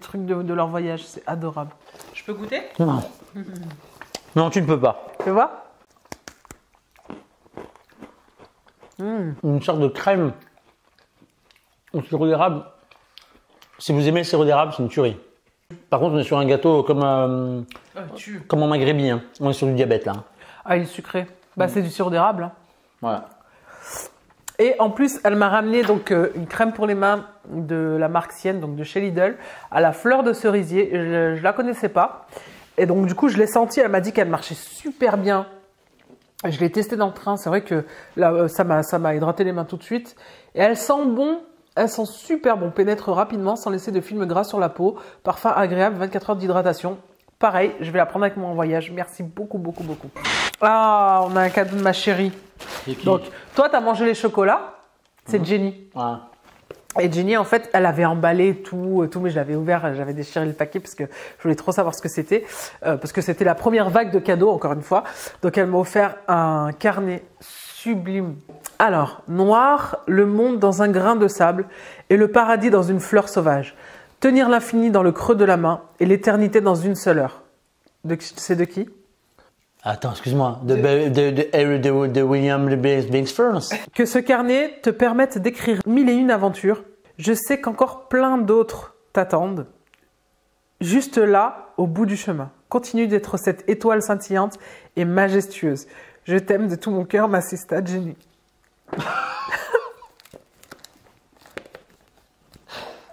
Speaker 1: trucs de leur voyage. C'est adorable. Je peux goûter?
Speaker 2: Non. Non, tu ne peux pas.
Speaker 1: Tu vois?
Speaker 2: Une sorte de crème au sirop d'érable. Si vous aimez le sirop d'érable, c'est une tuerie. Par contre, on est sur un gâteau comme en maghrébin. Hein. On est sur du diabète là. Hein.
Speaker 1: Ah, il est sucré. Bah, c'est du sirop d'érable. Hein.
Speaker 2: Voilà.
Speaker 1: Et en plus, elle m'a ramené donc une crème pour les mains de la marque Sienne, donc de chez Lidl, à la fleur de cerisier. Je la connaissais pas. Et donc, du coup, je l'ai sentie. Elle m'a dit qu'elle marchait super bien. Je l'ai testée dans le train. C'est vrai que là, ça m'a hydraté les mains tout de suite. Et elle sent bon. Elle sent super bon. Pénètre rapidement sans laisser de film gras sur la peau. Parfum agréable, 24 heures d'hydratation. Pareil, je vais la prendre avec moi en voyage. Merci beaucoup, beaucoup, beaucoup. Ah, on a un cadeau de ma chérie. Donc, toi, tu as mangé les chocolats. C'est Jenny.
Speaker 2: Ouais.
Speaker 1: Et Jenny, en fait, elle avait emballé tout, mais je l'avais ouvert, j'avais déchiré le paquet parce que je voulais trop savoir ce que c'était. Parce que c'était la première vague de cadeaux, encore une fois. Donc, elle m'a offert un carnet sublime. Alors, noir, le monde dans un grain de sable et le paradis dans une fleur sauvage. Tenir l'infini dans le creux de la main et l'éternité dans une seule heure. C'est de qui?
Speaker 2: Attends, excuse-moi. De William Biggs Furnace.
Speaker 1: Que ce carnet te permette d'écrire 1001 aventures. Je sais qu'encore plein d'autres t'attendent. Juste là, au bout du chemin. Continue d'être cette étoile scintillante et majestueuse. Je t'aime de tout mon cœur, ma sista Jenny.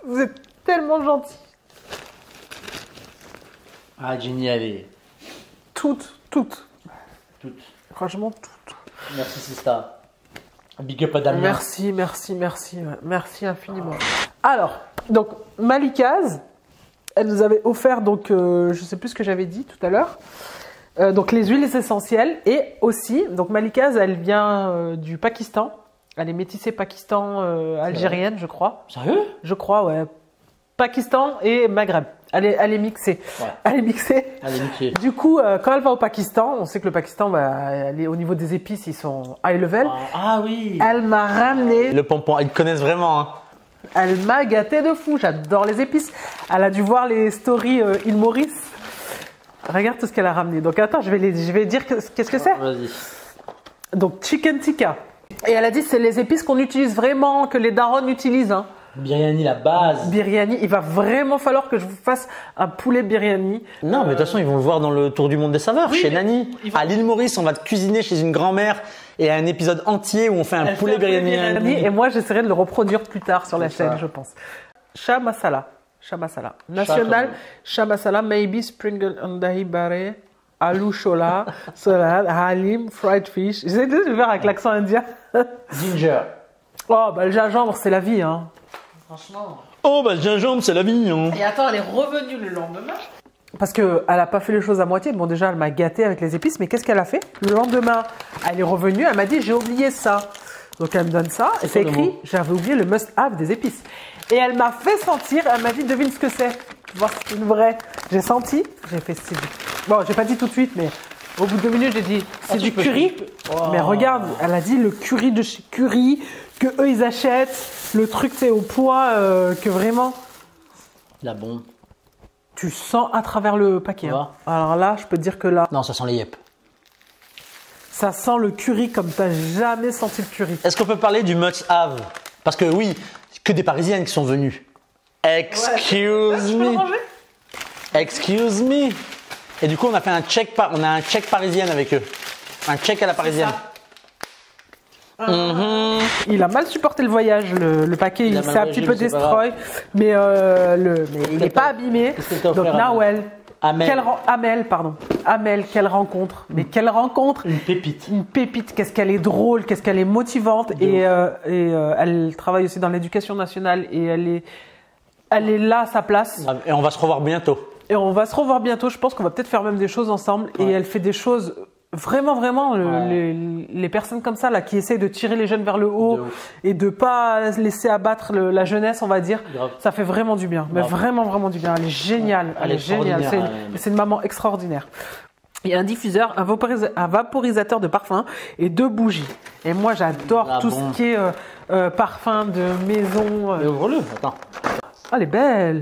Speaker 1: Vous êtes tellement gentil.
Speaker 2: Ah, Jenny, allez.
Speaker 1: Toutes. Franchement, toutes.
Speaker 2: Merci, Sista. Big up à Damien.
Speaker 1: Merci infiniment. Alors, donc Malikaz, elle nous avait offert donc, je sais plus ce que j'avais dit tout à l'heure. Donc les huiles essentielles et aussi, donc Malikaz, elle vient du Pakistan. Elle est métissée Pakistan-algérienne, je crois.
Speaker 2: Sérieux?
Speaker 1: Je crois, ouais. Pakistan et Maghreb. Elle est mixée.
Speaker 2: Ouais.
Speaker 1: Elle est mixée.
Speaker 2: Elle est mixée.
Speaker 1: Du coup, quand elle va au Pakistan, on sait que le Pakistan, elle est, au niveau des épices, ils sont high level.
Speaker 2: Ah oui.
Speaker 1: Elle m'a ramené.
Speaker 2: Le pompon, ils te connaissent vraiment. Hein.
Speaker 1: Elle m'a gâté de fou. J'adore les épices. Elle a dû voir les stories Île Maurice. Regarde tout ce qu'elle a ramené. Donc attends, je vais dire qu'est-ce que c'est.
Speaker 2: Vas-y.
Speaker 1: Donc chicken tikka. Et elle a dit c'est les épices qu'on utilise vraiment, que les darons utilisent. Hein.
Speaker 2: Biryani, la base.
Speaker 1: Biryani, il va vraiment falloir que je vous fasse un poulet biryani.
Speaker 2: Non, mais de toute façon, ils vont le voir dans le Tour du Monde des saveurs,
Speaker 1: Oui,
Speaker 2: chez Nani. À l'île Maurice, on va te cuisiner chez une grand-mère et un épisode entier où on fait un poulet biryani.
Speaker 1: Et moi, j'essaierai de le reproduire plus tard sur la chaîne, je pense. Shah masala. National Shah masala, maybe sprinkle on dahi bare, aloo chola, salade, halim, fried fish. J'essaie de le faire avec l'accent indien.
Speaker 2: Ginger.
Speaker 1: Oh, bah le gingembre, c'est la vie, hein. Franchement.
Speaker 2: Oh, bah le gingembre, c'est la vie. Hein.
Speaker 1: Et attends, elle est revenue le lendemain. Parce qu'elle n'a pas fait les choses à moitié. Bon, déjà, elle m'a gâtée avec les épices, mais qu'est-ce qu'elle a fait? Le lendemain, elle est revenue, elle m'a dit, j'ai oublié ça. Donc, elle me donne ça, et c'est écrit, j'avais oublié le must-have des épices. Et elle m'a fait sentir, elle m'a dit, devine ce que c'est. Voir si c'est une vraie. J'ai senti, j'ai fait c'est du... Bon, j'ai pas dit tout de suite, mais au bout de 2 minutes, j'ai dit, c'est du curry. Oh. Mais regarde, elle a dit le curry de chez Curry, que eux, ils achètent. Le truc, c'est au poids, que vraiment...
Speaker 2: La bombe.
Speaker 1: Tu sens à travers le paquet. Hein. Alors là, je peux te dire que là...
Speaker 2: Non, ça sent les yep.
Speaker 1: Ça sent le curry comme tu n'as jamais senti le curry.
Speaker 2: Est-ce qu'on peut parler du must-have? Parce que oui, que des Parisiennes qui sont venues. Excuse me. Excuse me. Et du coup, on a fait un check parisienne avec eux. Un check à la parisienne.
Speaker 1: Il a mal supporté le voyage, le paquet, il s'est un petit peu destroy, mais il n'est pas abîmé. Donc Nawel, Amel, quelle rencontre. Mais quelle rencontre.
Speaker 2: Une pépite.
Speaker 1: Une pépite, qu'est-ce qu'elle est drôle, qu'est-ce qu'elle est motivante. Et elle travaille aussi dans l'éducation nationale et elle est là à sa place.
Speaker 2: Et on va se revoir bientôt.
Speaker 1: Je pense qu'on va peut-être faire même des choses ensemble. Ouais. Et elle fait des choses... Vraiment, les personnes comme ça là qui essayent de tirer les jeunes vers le haut et de pas laisser abattre la jeunesse, on va dire, ça fait vraiment du bien. Mais vraiment du bien. Elle est géniale, elle est géniale. C'est une maman extraordinaire. Il y a un diffuseur, un vaporisateur de parfum et 2 bougies. Et moi, j'adore tout ce qui est parfum de maison.
Speaker 2: Mais ouvre-le, attends.
Speaker 1: Ah, elle est belle.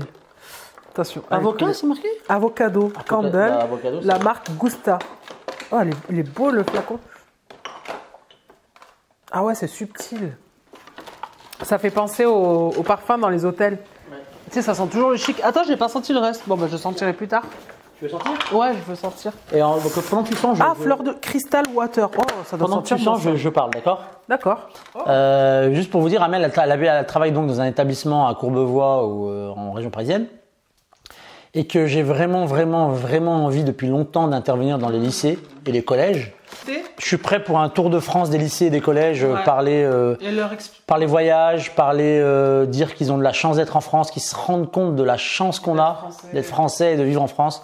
Speaker 1: Attention.
Speaker 2: Avocat, c'est marqué?
Speaker 1: Avocado, Candle, la marque Gusta. Oh, il est beau le flacon. Ah ouais, c'est subtil. Ça fait penser au parfum dans les hôtels. Ouais. Tu sais, ça sent toujours le chic. Attends, j'ai pas senti le reste. Bon, bah, je sentirai plus tard.
Speaker 2: Tu veux sentir?
Speaker 1: Ouais, je veux sentir.
Speaker 2: Et donc, pendant que tu sens,
Speaker 1: fleur de Crystal Water. Oh, ça doit
Speaker 2: pendant que tu sens, je parle, d'accord?
Speaker 1: D'accord.
Speaker 2: Juste pour vous dire, Amel, elle travaille donc dans un établissement à Courbevoie ou en région parisienne. Et que j'ai vraiment envie depuis longtemps d'intervenir dans les lycées et les collèges. Je suis prêt pour un tour de France des lycées et des collèges, parler voyages, dire qu'ils ont de la chance d'être en France, qu'ils se rendent compte de la chance qu'on a d'être français et de vivre en France.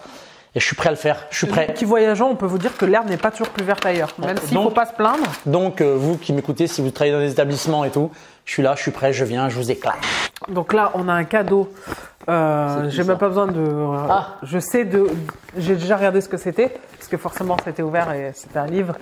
Speaker 2: Et je suis prêt à le faire, je suis prêt.
Speaker 1: Nous qui voyageons, on peut vous dire que l'herbe n'est pas toujours plus verte ailleurs, même s'il ne faut pas se plaindre.
Speaker 2: Donc vous qui m'écoutez, si vous travaillez dans des établissements et tout, je suis là, je suis prêt, je viens, je vous éclate.
Speaker 1: Donc là, on a un cadeau. J'ai même pas besoin de. J'ai déjà regardé ce que c'était, parce que forcément c'était ouvert et c'était un livre.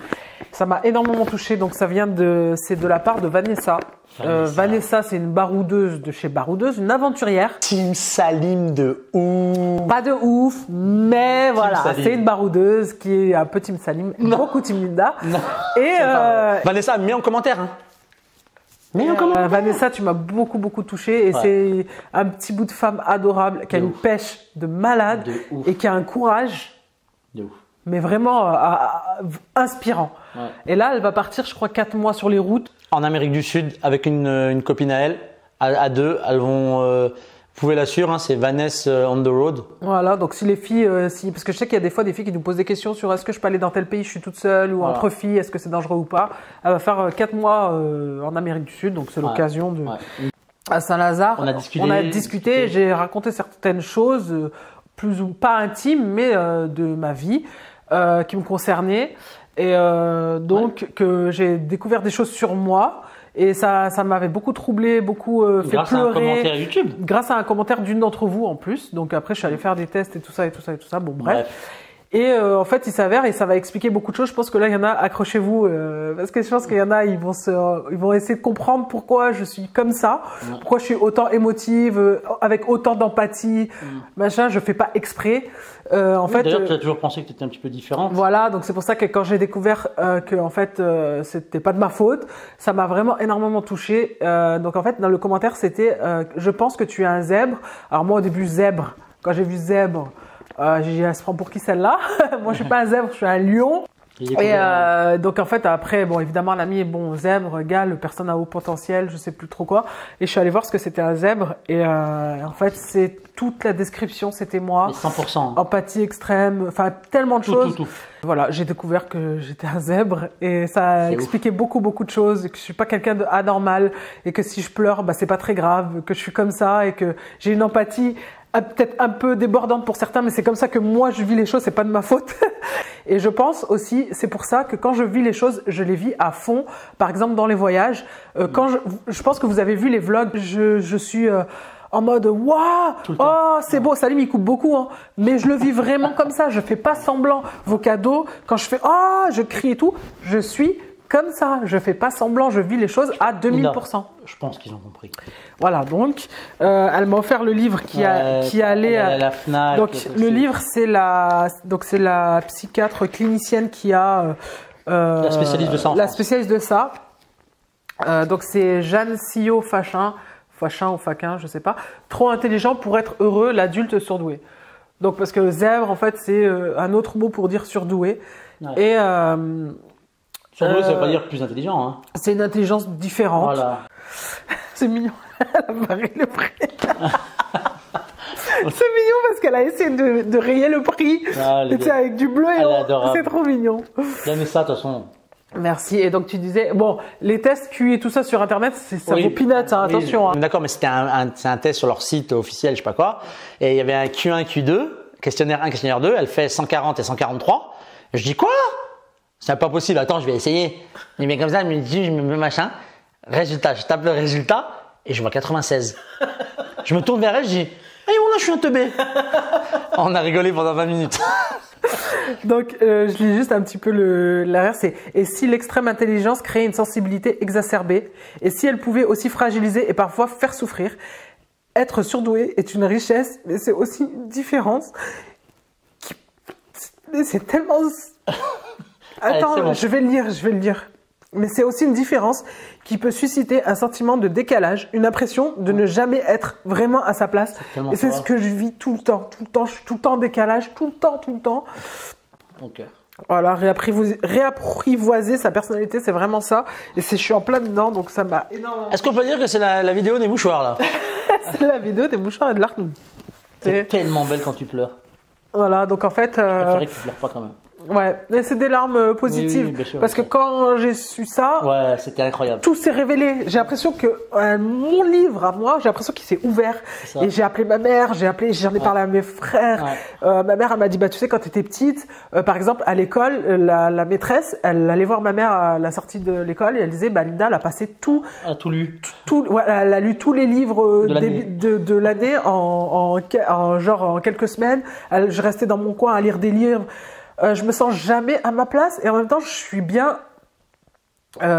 Speaker 1: Ça m'a énormément touché, donc c'est de la part de Vanessa. Vanessa, c'est une baroudeuse de chez Baroudeuse, une aventurière.
Speaker 2: Team Salim de ouf.
Speaker 1: Pas de ouf, mais voilà, c'est une baroudeuse qui est un peu Team Salim, beaucoup Team Linda.
Speaker 2: Non.
Speaker 1: Et
Speaker 2: Vanessa, mets en commentaire. Hein.
Speaker 1: Vanessa, tu m'as beaucoup touché et c'est un petit bout de femme adorable qui a une pêche de malade et qui a un courage mais vraiment inspirant. Ouais. Et là, elle va partir, je crois, 4 mois sur les routes.
Speaker 2: en Amérique du Sud avec une copine à elle, à deux. Elles vont, vous pouvez la suivre, hein, c'est Vanessa on the road.
Speaker 1: Voilà, donc si les filles, parce que je sais qu'il y a des fois des filles qui nous posent des questions sur est-ce que je peux aller dans tel pays, je suis toute seule, ou entre filles, est-ce que c'est dangereux ou pas. Elle va faire 4 mois en Amérique du Sud, donc c'est l'occasion de. À Saint-Lazare, on a discuté, j'ai raconté certaines choses, plus ou pas intimes, mais de ma vie, qui me concernaient. Et donc que j'ai découvert des choses sur moi. Et ça m'avait beaucoup troublé, beaucoup fait
Speaker 2: grâce
Speaker 1: pleurer.
Speaker 2: Grâce à un commentaire YouTube.
Speaker 1: Grâce à un commentaire d'une d'entre vous en plus. Donc après, je suis allé faire des tests et tout ça et tout ça et tout ça. Bon, bref. Et en fait, il s'avère, et ça va expliquer beaucoup de choses. Je pense que là, il y en a, accrochez-vous, parce que je pense qu'il y en a, ils vont essayer de comprendre pourquoi je suis comme ça, pourquoi je suis autant émotive, avec autant d'empathie, machin. Je fais pas exprès. En fait,
Speaker 2: d'ailleurs, tu as toujours pensé que tu étais un petit peu différente.
Speaker 1: Voilà, donc c'est pour ça que quand j'ai découvert que en fait, c'était pas de ma faute, ça m'a vraiment énormément touchée. Donc en fait, dans le commentaire, c'était, je pense que tu es un zèbre. Alors moi, au début, zèbre. Quand j'ai vu zèbre. J'ai dit, elle se prend pour qui celle-là? Moi, je suis pas un zèbre, je suis un lion. Et donc en fait après, bon évidemment l'ami est bon, zèbre, gale, personne à haut potentiel, je sais plus trop quoi. Et je suis allée voir ce que c'était un zèbre. Et en fait c'est toute la description, c'était moi.
Speaker 2: 100%.
Speaker 1: Empathie extrême, enfin tellement de choses.
Speaker 2: Tout.
Speaker 1: Voilà, j'ai découvert que j'étais un zèbre et ça a expliqué beaucoup de choses. Et que je suis pas quelqu'un d'anormal et que si je pleure, bah c'est pas très grave, que je suis comme ça et que j'ai une empathie peut-être un peu débordante pour certains, mais c'est comme ça que moi je vis les choses, c'est pas de ma faute. Et je pense aussi, c'est pour ça que quand je vis les choses, je les vis à fond. Par exemple dans les voyages, quand je pense que vous avez vu les vlogs, je suis en mode waouh, oh c'est beau, Salim il coupe beaucoup, hein, mais je le vis vraiment comme ça. Je fais pas semblant. Vos cadeaux, quand je fais oh, je crie et tout, je suis comme ça, je fais pas semblant, je vis les choses à 2000%.
Speaker 2: Je pense qu'ils ont compris.
Speaker 1: Voilà, donc elle m'a offert le livre qui allait
Speaker 2: à la Fnac.
Speaker 1: Donc le livre c'est la psychiatre clinicienne qui a
Speaker 2: la spécialiste de ça.
Speaker 1: La spécialiste de ça. Donc c'est Jeanne Sillot Fachin ou Faquin, je sais pas. Trop intelligent pour être heureux, l'adulte surdoué. Donc parce que zèbre en fait c'est un autre mot pour dire surdoué. Et
Speaker 2: surdoué, ça veut pas dire plus intelligent. Hein.
Speaker 1: C'est une intelligence différente.
Speaker 2: Voilà.
Speaker 1: C'est mignon. Elle a barré le prix. C'est mignon parce qu'elle a essayé de rayer le prix. Avec du bleu et c'est trop mignon.
Speaker 2: J'aime ça de toute façon.
Speaker 1: Merci. Et donc tu disais, bon, les tests QI et tout ça sur internet, ça vaut peanuts, hein, attention. Hein.
Speaker 2: D'accord, mais c'était un test sur leur site officiel, je sais pas quoi. Et il y avait un Q1, Q2, questionnaire 1, questionnaire 2. Elle fait 140 et 143. Je dis quoi? C'est pas possible. Attends, je vais essayer. Et bien comme ça, je me dis, je me mets machin. Résultat, je tape le résultat et je vois 96. Je me tourne vers elle, je dis, hey, bon là, je suis un teubé. On a rigolé pendant 20 minutes.
Speaker 1: Donc, je lis juste un petit peu l'arrière, c'est « Et si l'extrême intelligence créait une sensibilité exacerbée, et si elle pouvait aussi fragiliser et parfois faire souffrir, être surdoué est une richesse, mais c'est aussi une différence. C'est tellement... Attends,
Speaker 2: allez, bon.
Speaker 1: je vais le lire. Mais c'est aussi une différence qui peut susciter un sentiment de décalage, une impression de ne jamais être vraiment à sa place. Et c'est ce que je vis tout le temps. Je suis tout le temps en décalage, tout le temps.
Speaker 2: Okay.
Speaker 1: Voilà, réapprivoiser sa personnalité, c'est vraiment ça. Et je suis en plein dedans, donc ça m'a énormément...
Speaker 2: Est-ce qu'on peut dire que c'est la vidéo des mouchoirs, là?
Speaker 1: C'est la vidéo des mouchoirs et de l'arnoun.
Speaker 2: C'est tellement belle quand tu pleures.
Speaker 1: Voilà, donc en fait...
Speaker 2: Je préférais que tu pleures pas quand même.
Speaker 1: Ouais, mais c'est des larmes positives.
Speaker 2: Oui, sûr,
Speaker 1: parce que quand j'ai su ça,
Speaker 2: ouais, c'était incroyable.
Speaker 1: Tout s'est révélé. J'ai l'impression que mon livre à moi, j'ai l'impression qu'il s'est ouvert. Et j'ai appelé ma mère, j'en ai parlé à mes frères. Ouais. Ma mère, elle m'a dit, bah tu sais, quand tu étais petite, par exemple à l'école, la maîtresse, elle allait voir ma mère à la sortie de l'école et elle disait, bah Linda, elle a passé tout.
Speaker 2: Elle a tout lu.
Speaker 1: Elle a lu tous les livres de l'année en quelques semaines. Je restais dans mon coin à lire des livres. Je me sens jamais à ma place et en même temps je suis bien,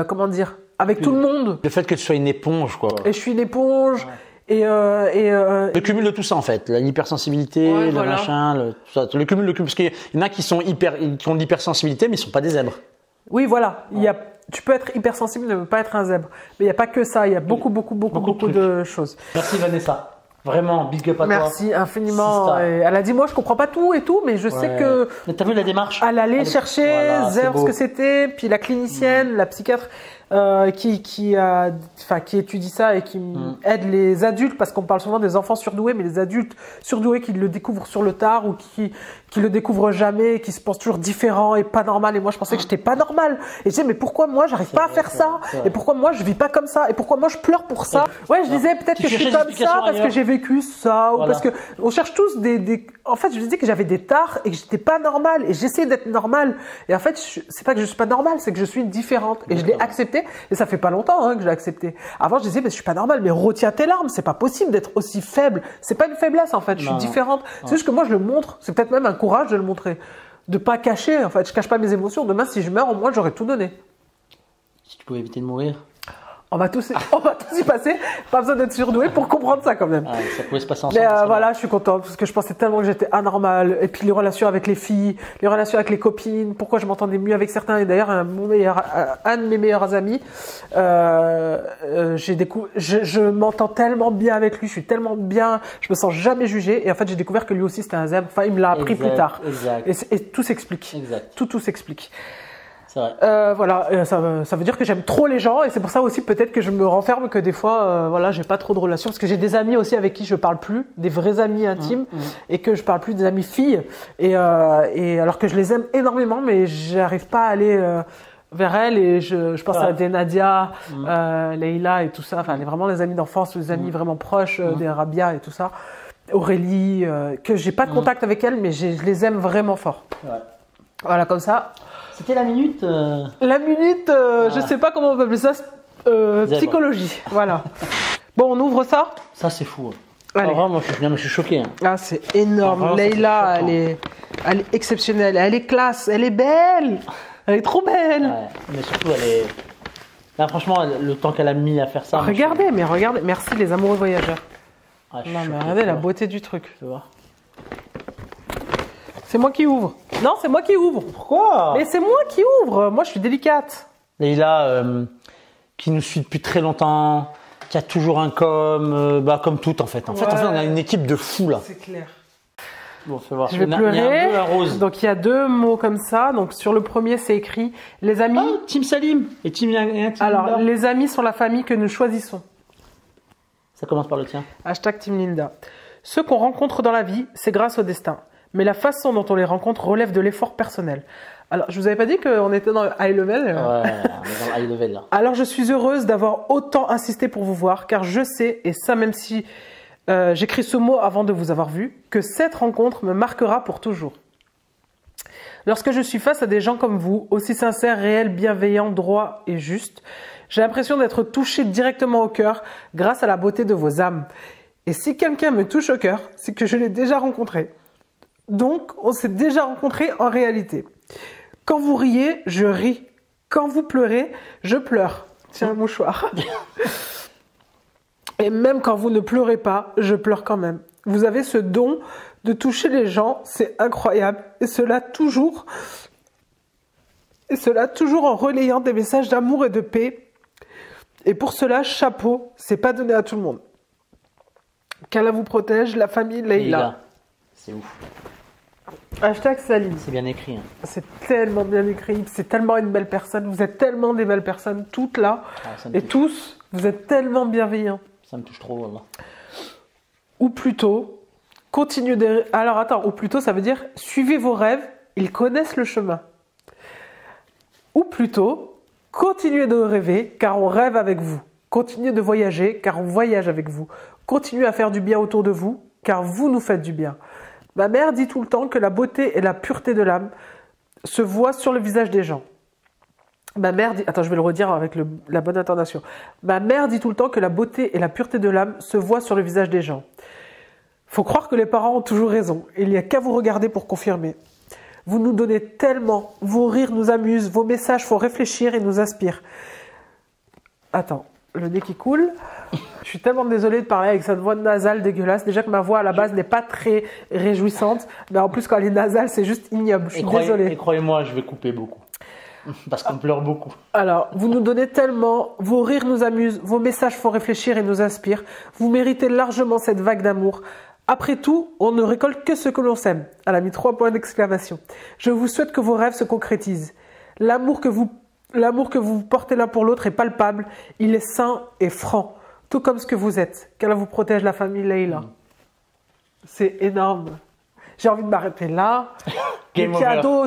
Speaker 1: comment dire, avec tout le monde.
Speaker 2: Le fait que tu sois une éponge, quoi.
Speaker 1: Et je suis une éponge. Ouais.
Speaker 2: Le cumul de tout ça en fait, l'hypersensibilité, le machin, le cumul, parce qu'il y en a qui ont de l'hypersensibilité mais ils sont pas des zèbres.
Speaker 1: Oui, voilà. Tu peux être hypersensible et ne pas être un zèbre, mais il n'y a pas que ça. Il y a beaucoup de choses.
Speaker 2: Merci Vanessa. Vraiment, big up à toi.
Speaker 1: Merci infiniment. Et elle a dit, moi, je comprends pas tout et tout, mais je sais que.
Speaker 2: Mais t'as vu la démarche?
Speaker 1: Elle allait chercher zèbre, ce que c'était, puis la clinicienne, la psychiatre, qui étudie ça et qui aide les adultes, parce qu'on parle souvent des enfants surdoués, mais les adultes surdoués qui le découvrent sur le tard ou qui le découvrent jamais, qui se pensent toujours différents et pas normal. Et moi, je pensais que j'étais pas normal. Et je disais, mais pourquoi moi, j'arrive pas à faire ça? Et pourquoi moi, je vis pas comme ça? Et pourquoi moi, je pleure pour ça? Ouais, je disais peut-être que je suis comme ça parce que j'ai vécu ça, ou parce que on cherche tous En fait, je disais que j'avais des tares et que j'étais pas normal. Et j'essayais d'être normal. Et en fait, c'est pas que je suis pas normal, c'est que je suis différente. Et je l'ai accepté. Et ça fait pas longtemps que je l'ai accepté. Avant, je disais, mais je suis pas normal. Mais retiens tes larmes. C'est pas possible d'être aussi faible. C'est pas une faiblesse, en fait. Je suis différente. C'est juste que moi, je le montre. C'est peut-être même un courage de le montrer. De pas cacher, en fait. Je cache pas mes émotions. Demain, si je meurs, au moins, j'aurais tout donné.
Speaker 2: Si tu pouvais éviter de mourir.
Speaker 1: On va tous y passer. Pas besoin d'être surdoué pour comprendre ça quand même.
Speaker 2: Ah, ça pouvait se passer ensemble.
Speaker 1: Mais voilà, je suis contente parce que je pensais tellement que j'étais anormale. Et puis les relations avec les filles, les relations avec les copines, pourquoi je m'entendais mieux avec certains. Et d'ailleurs, un de mes meilleurs amis, je m'entends tellement bien avec lui, je suis tellement bien, je me sens jamais jugée. Et en fait, j'ai découvert que lui aussi c'était un zèbre. Enfin, il me l'a appris plus tard. Et tout s'explique. Tout s'explique.
Speaker 2: C'est vrai.
Speaker 1: Voilà, ça veut dire que j'aime trop les gens et c'est pour ça aussi peut-être que je me renferme, que des fois, voilà, j'ai pas trop de relations parce que j'ai des amis aussi avec qui je parle plus, des vrais amis intimes et que je parle plus des amis filles et alors que je les aime énormément, mais j'arrive pas à aller vers elles et je pense à des Nadia, Leïla et tout ça, enfin vraiment les amis d'enfance, les amis vraiment proches, des Rabia et tout ça, Aurélie, que j'ai pas de contact avec elles, mais je les aime vraiment fort.
Speaker 2: Ouais.
Speaker 1: Voilà, comme ça.
Speaker 2: C'était la minute.
Speaker 1: La minute, je sais pas comment on peut appeler ça, psychologie. Voilà. Bon, on ouvre ça.
Speaker 2: Ça, c'est fou.
Speaker 1: Allez.
Speaker 2: Vraiment, moi, je suis choqué.
Speaker 1: Ah, c'est énorme. Leïla, elle est exceptionnelle. Elle est classe. Elle est belle. Elle est trop belle.
Speaker 2: Ouais, mais surtout, elle est. Là, franchement, le temps qu'elle a mis à faire ça.
Speaker 1: Regardez, mais regardez. Merci, les amoureux voyageurs.
Speaker 2: Ah,
Speaker 1: non, mais regardez la beauté du truc.
Speaker 2: Tu vois.
Speaker 1: C'est moi qui ouvre. Non, c'est moi qui ouvre.
Speaker 2: Pourquoi?
Speaker 1: Mais c'est moi qui ouvre. Moi, je suis délicate.
Speaker 2: Leïla, qui nous suit depuis très longtemps, qui a toujours un comme tout en fait. En fait, on a une équipe de fous là.
Speaker 1: C'est clair.
Speaker 2: Bon, fais voir.
Speaker 1: Je vais pleurer.
Speaker 2: Il y a un bleu, un rose.
Speaker 1: Donc, il y a deux mots comme ça. Donc, sur le premier, c'est écrit les amis.
Speaker 2: Oh, Team Salim et Team Linda.
Speaker 1: Alors, les amis sont la famille que nous choisissons.
Speaker 2: Ça commence par le tien.
Speaker 1: Hashtag Team Linda. Ceux qu'on rencontre dans la vie, c'est grâce au destin. Mais la façon dont on les rencontre relève de l'effort personnel. Alors, je vous avais pas dit qu'on était dans le high level.
Speaker 2: Ouais, on est dans le high level là.
Speaker 1: Alors, je suis heureuse d'avoir autant insisté pour vous voir, car je sais, et ça même si j'écris ce mot avant de vous avoir vu, que cette rencontre me marquera pour toujours. Lorsque je suis face à des gens comme vous, aussi sincères, réels, bienveillants, droits et justes, j'ai l'impression d'être touchée directement au cœur grâce à la beauté de vos âmes. Et si quelqu'un me touche au cœur, c'est que je l'ai déjà rencontré. Donc, on s'est déjà rencontrés en réalité. Quand vous riez, je ris. Quand vous pleurez, je pleure. Tiens, un mouchoir. Et même quand vous ne pleurez pas, je pleure quand même. Vous avez ce don de toucher les gens, c'est incroyable. Et cela toujours en relayant des messages d'amour et de paix. Et pour cela, chapeau, c'est pas donné à tout le monde. Qu'Allah vous protège, la famille Leïla.
Speaker 2: C'est ouf.
Speaker 1: Hashtag Salim.
Speaker 2: C'est bien écrit. Hein.
Speaker 1: C'est tellement bien écrit. C'est tellement une belle personne. Vous êtes tellement des belles personnes, toutes là. Et tous, vous êtes tellement bienveillants.
Speaker 2: Ça me touche trop, là.
Speaker 1: Ou plutôt, continuez de... Alors attends, ou plutôt, ça veut dire, suivez vos rêves, ils connaissent le chemin. Ou plutôt, continuez de rêver, car on rêve avec vous. Continuez de voyager, car on voyage avec vous. Continuez à faire du bien autour de vous, car vous nous faites du bien. Ma mère dit tout le temps que la beauté et la pureté de l'âme se voient sur le visage des gens. Ma mère dit... Attends, je vais le redire avec la bonne intonation. Ma mère dit tout le temps que la beauté et la pureté de l'âme se voient sur le visage des gens. Faut croire que les parents ont toujours raison. Il n'y a qu'à vous regarder pour confirmer. Vous nous donnez tellement. Vos rires nous amusent. Vos messages font réfléchir et nous inspirent. Attends, le nez qui coule. Je suis tellement désolée de parler avec cette voix nasale dégueulasse. Déjà que ma voix à la base n'est pas très réjouissante. Mais en plus, quand elle est nasale, c'est juste ignoble. Je suis désolée.
Speaker 2: Et croyez-moi, je vais couper beaucoup. Parce qu'on pleure beaucoup.
Speaker 1: Alors, vous nous donnez tellement, vos rires nous amusent, vos messages font réfléchir et nous inspirent. Vous méritez largement cette vague d'amour. Après tout, on ne récolte que ce que l'on sème. Elle a mis 3 points d'exclamation. Je vous souhaite que vos rêves se concrétisent. L'amour que vous L'amour que vous portez l'un pour l'autre est palpable. Il est sain et franc, tout comme ce que vous êtes. Qu'Allah vous protège, la famille Leïla. C'est énorme. J'ai envie de m'arrêter là. Les cadeaux,